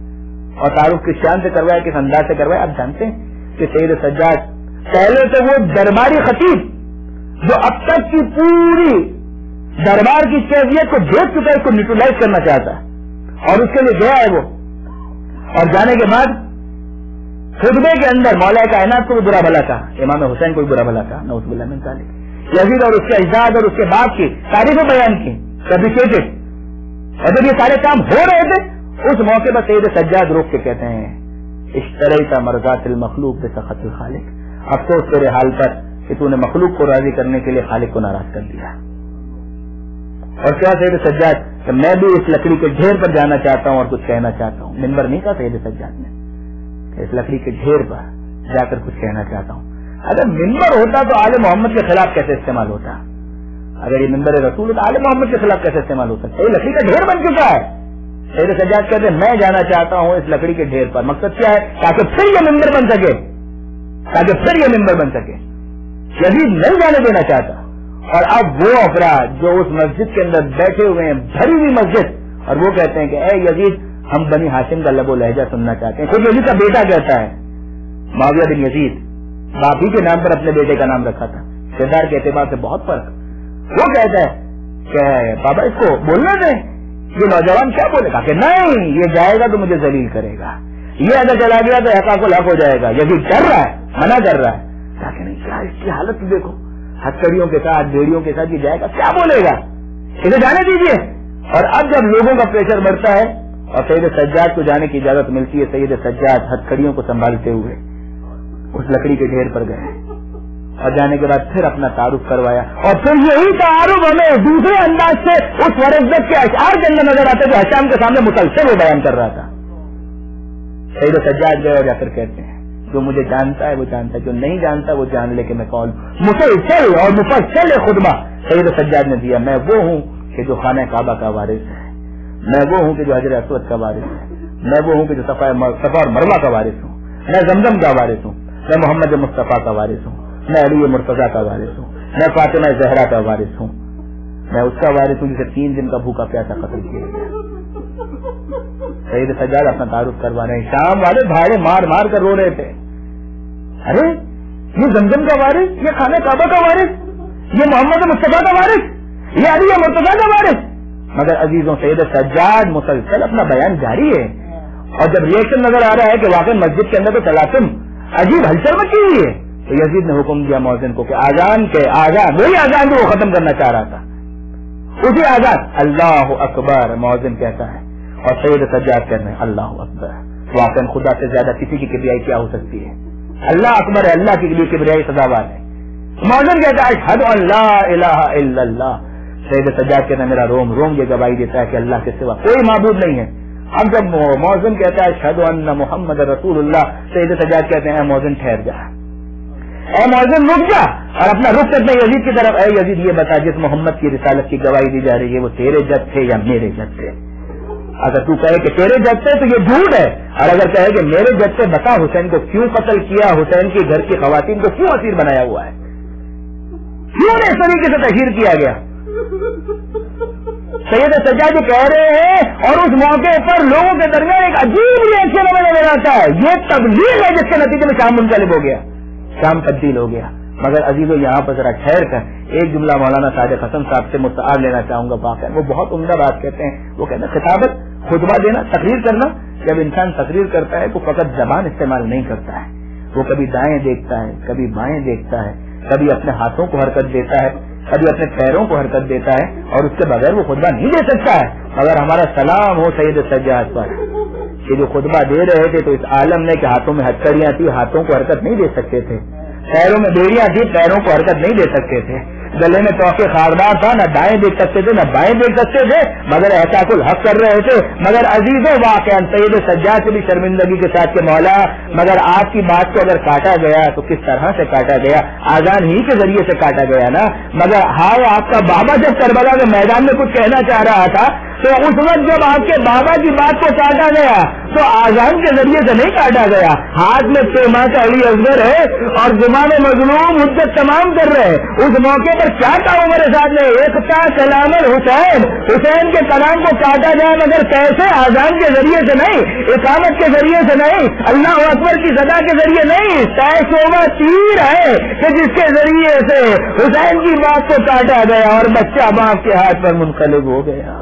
اور تعارف کس شان سے کروایا، کس انداز سے کروایا. آپ جانتے ہیں کہ سید سجاد پہلے تو وہ درباری خطیب جو اب تک کی پوری دربار کی کیفیت کو دیکھ چکا ہے، اس کو نیوٹرلائز کرنا چاہتا ہے اور اس کے لیے گیا ہے وہ. اور جانے کے بعد خطبے کے اندر مولا کائنات کو برا بھلا کہا، امام حسین کو بھی برا بھلا کہا، نعوذ باللہ من ذالک. یزید اور اس کے اجداد اور اس کے باپ کی تعریفیں بیان کی، فیبریکیٹڈ. اور جب یہ سارے کام ہو رہے تھے اس موقع پر سید سجاد روک کے کہتے ہیں اشتریت مرضات المخلوق بسخط الخالق، افسوس تیرے حال پر کہ تو نے مخلوق کو راضی کرنے کے لیے خالق کو ناراض کر دیا. اور کیا سید سجاد کہ میں بھی اس لکڑی کے ڈھیر پر جانا چاہتا ہوں اور کچھ کہنا چاہتا ہوں. منبر نہیں کہا سید سجاد نے، اس لکڑی کے ڈھیر پر جا کر کچھ کہنا چاہتا ہوں. اگر منبر ہوتا تو آل محمد کے خلاف کیسے استعمال ہوتا؟ اگر یہ منبر رسول تو آل محمد کے خلاف کیسے استعمال ہوتا؟ یہ لکڑی کا ڈھیر بن چکا ہے. سید سجاد کہتے ہیں میں جانا چاہتا ہوں اس لکڑی کے ڈھیر پر. مقصد کیا ہے؟ تاکہ پھر یہ منبر بن سکے، تاکہ پھر یہ منبر بن سکے. یزید نہیں جانے دینا چاہتا. اور اب وہ افراد جو اس مسجد کے اندر بیٹھے ہوئے ہیں، بھری ہوئی مسجد، اور وہ کہتے ہیں کہ اے یزید ہم بنی ہاشم کا لب و لہجہ سننا چاہتے ہیں. خود یزید کا بیٹا کہتا ہے، معاویہ بن یزید باپ ہی کے نام پر اپنے بیٹے کا نام رکھا تھا، کردار کے اعتبار سے بہت فرق. وہ کہتا ہے کہ بابا اس کو بولنا دیں، یہ نوجوان کیا بولے گا کہ نہیں یہ جائے گا تو مجھے ذلیل کرے گا، یہ اگر چلا گیا تو حقاق الحق ہو جائے گا. یزید ڈر رہا ہے، منع کر رہا ہے. کہ نہیں کیا اس کی حالت دیکھو، ہتھکڑیوں کے ساتھ بیڑیوں کے ساتھ یہ جائے گا، کیا بولے گا، اسے جانے دیجیے. اور اب جب لوگوں کا پریشر بڑھتا ہے اور سید سجاد کو جانے کی اجازت ملتی ہے، سید سجاد ہتھکڑیوں کو سنبھالتے ہوئے اس لکڑی کے ڈھیر پر گئے اور جانے کے بعد پھر اپنا تعارف کروایا. اور پھر یہی تعارف ہمیں دوسرے انداز سے اس ورثت کے اشعار کے اندر نظر آتا ہے جو حشام کے سامنے مسلسل وہ بیان کر رہا تھا. سید سجاد گئے اور جا کر کہتے ہیں جو مجھے جانتا ہے وہ جانتا ہے، جو نہیں جانتا وہ جان لے کہ میں کون. مسلسل اور مفصل خطبہ سید سجاد نے دیا. میں وہ ہوں کہ جو خانہ کعبہ کا وارث ہے، میں وہ ہوں کہ جو حجر اسود کا وارث ہے، میں وہ ہوں کہ جو صفا اور مروہ کا وارث ہوں، میں زمزم کا وارث ہوں، میں محمد مصطفیٰ کا وارث ہوں، میں علی مرتضیٰ کا وارث ہوں، میں فاطمہ زہرا کا وارث ہوں، میں اس کا وارث ہوں جسے 3 دن کا بھوکا پیاسا قتل کیا گیا. سید سجاد اپنا تعارف کروا رہے ہیں. شام والے بھاڑے مار مار کر رو رہے تھے، ارے یہ زمزم کا وارث، یہ خانہ کعبہ کا وارث، یہ محمد مصطفیٰ کا وارث، یہ علی مرتضیٰ کا وارث. مگر عزیزوں سید سجاد مسلسل اپنا بیان جاری ہے. اور جب ریئیکشن نظر آ رہا ہے کہ واقعی مسجد کے اندر تو تلاسم عجیب ہلچل مچی ہوئی ہے، تو یزید نے حکم دیا مؤذن کو کہ آذان کے آزان وہی آزان جو وہ ختم کرنا چاہ رہا تھا اسی آزان اللہ اکبر مؤذن کہتا ہے اور سید سجاد کہتے ہیں اللہ اکبر. واقعا خدا سے زیادہ کسی کی کبریائی کیا ہو سکتی ہے؟ اللہ اکبر ہے، اللہ کے لیے کبریائی سزاوار ہے. مؤذن کہتا ہے اشہد ان لا الہ الا اللہ. سید سجاد کہتا ہے میرا روم روم یہ گواہی دیتا ہے کہ اللہ کے سوا کوئی معبود نہیں ہے. اب جب مؤذن کہتا ہے اشہد ان محمد رسول اللہ، سید سجاد کہتے ہیں مؤذن ٹھہر جا، اے مؤذن رک جا، اور اپنا رخ کرتے یزید کی طرف، اے یزید یہ بتا جس محمد کی رسالت کی گواہی دی جا رہی ہے وہ تیرے جد تھے یا میرے جد تھے؟ اگر تو کہے کہ تیرے جد تھے تو یہ جھوٹ ہے، اور اگر کہے کہ میرے جد سے بتا حسین کو کیوں قتل کیا، حسین کے گھر کی خواتین کو کیوں اسیر بنایا ہوا ہے، کیوں اس طریقے سے تشہیر کیا گیا؟ سید سجاد کہہ رہے ہیں اور اس موقع پر لوگوں کے درمیان ایک عجیب ریئیکشن ہمیں نظر آتا ہے. یہ تبلیغ ہے جس کے نتیجے میں شام منقلب ہو گیا، شام تبدیل ہو گیا. مگر عزیزو یہاں پر ذرا ٹھہر کر ایک جملہ مولانا صادق حسن صاحب سے مستعار لینا چاہوں گا. واقعا وہ بہت عمدہ بات کہتے ہیں. وہ کہتے ہیں خطابت، خطبہ دینا، تقریر کرنا. جب انسان تقریر کرتا ہے تو فقط زبان استعمال نہیں کرتا ہے، وہ کبھی دائیں دیکھتا ہے، کبھی بائیں دیکھتا ہے، کبھی اپنے ہاتھوں کو حرکت دیتا ہے، کبھی اپنے پیروں کو حرکت دیتا ہے، اور اس کے بغیر وہ خطبہ نہیں دے سکتا ہے مگر ہمارا سلام ہو سید سجاد پر۔ یہ جو خطبہ دے رہے تھے تو اس عالم نے کہ ہاتھوں میں ہتھکڑیاں تھی، ہاتھوں کو حرکت نہیں دے سکتے تھے، پیروں میں بیڑیاں تھی، پیروں کو حرکت نہیں دے سکتے تھے، گلے میں توقع خاردار تھا، نہ دائیں دیکھ سکتے تھے نہ بائیں دیکھ سکتے تھے، مگر احساس الحق کر رہے تھے۔ مگر عزیزوں واقعا سید سجاد سے بھی شرمندگی کے ساتھ کہ مولا مگر آپ کی بات کو اگر کاٹا گیا تو کس طرح سے کاٹا گیا؟ آذان ہی کے ذریعے سے کاٹا گیا نا۔ مگر ہائے آپ کا بابا جب کربلا کے میدان میں کچھ کہنا چاہ رہا تھا تو اس وقت جب آپ کے بابا کی بات کو کاٹا گیا تو آذان کے ذریعے سے نہیں کاٹا گیا، ہاتھ میں پیما کا علی اصغر ہے اور زبان مظلوم مدت تمام کر رہے ہیں۔ اس موقع پر کیا کہا عمر سعد نے؟ ایکتا کلام الحسین، حسین کے کلام کو کاٹا جائے مگر کیسے؟ آذان کے ذریعے سے نہیں، اقامت کے ذریعے سے نہیں، اللہ اکبر کی صدا کے ذریعے نہیں، تیسواں تیر ہے کہ جس کے ذریعے سے حسین کی بات کو کاٹا گیا اور بچہ باپ کے ہاتھ پر منقلب ہو گیا۔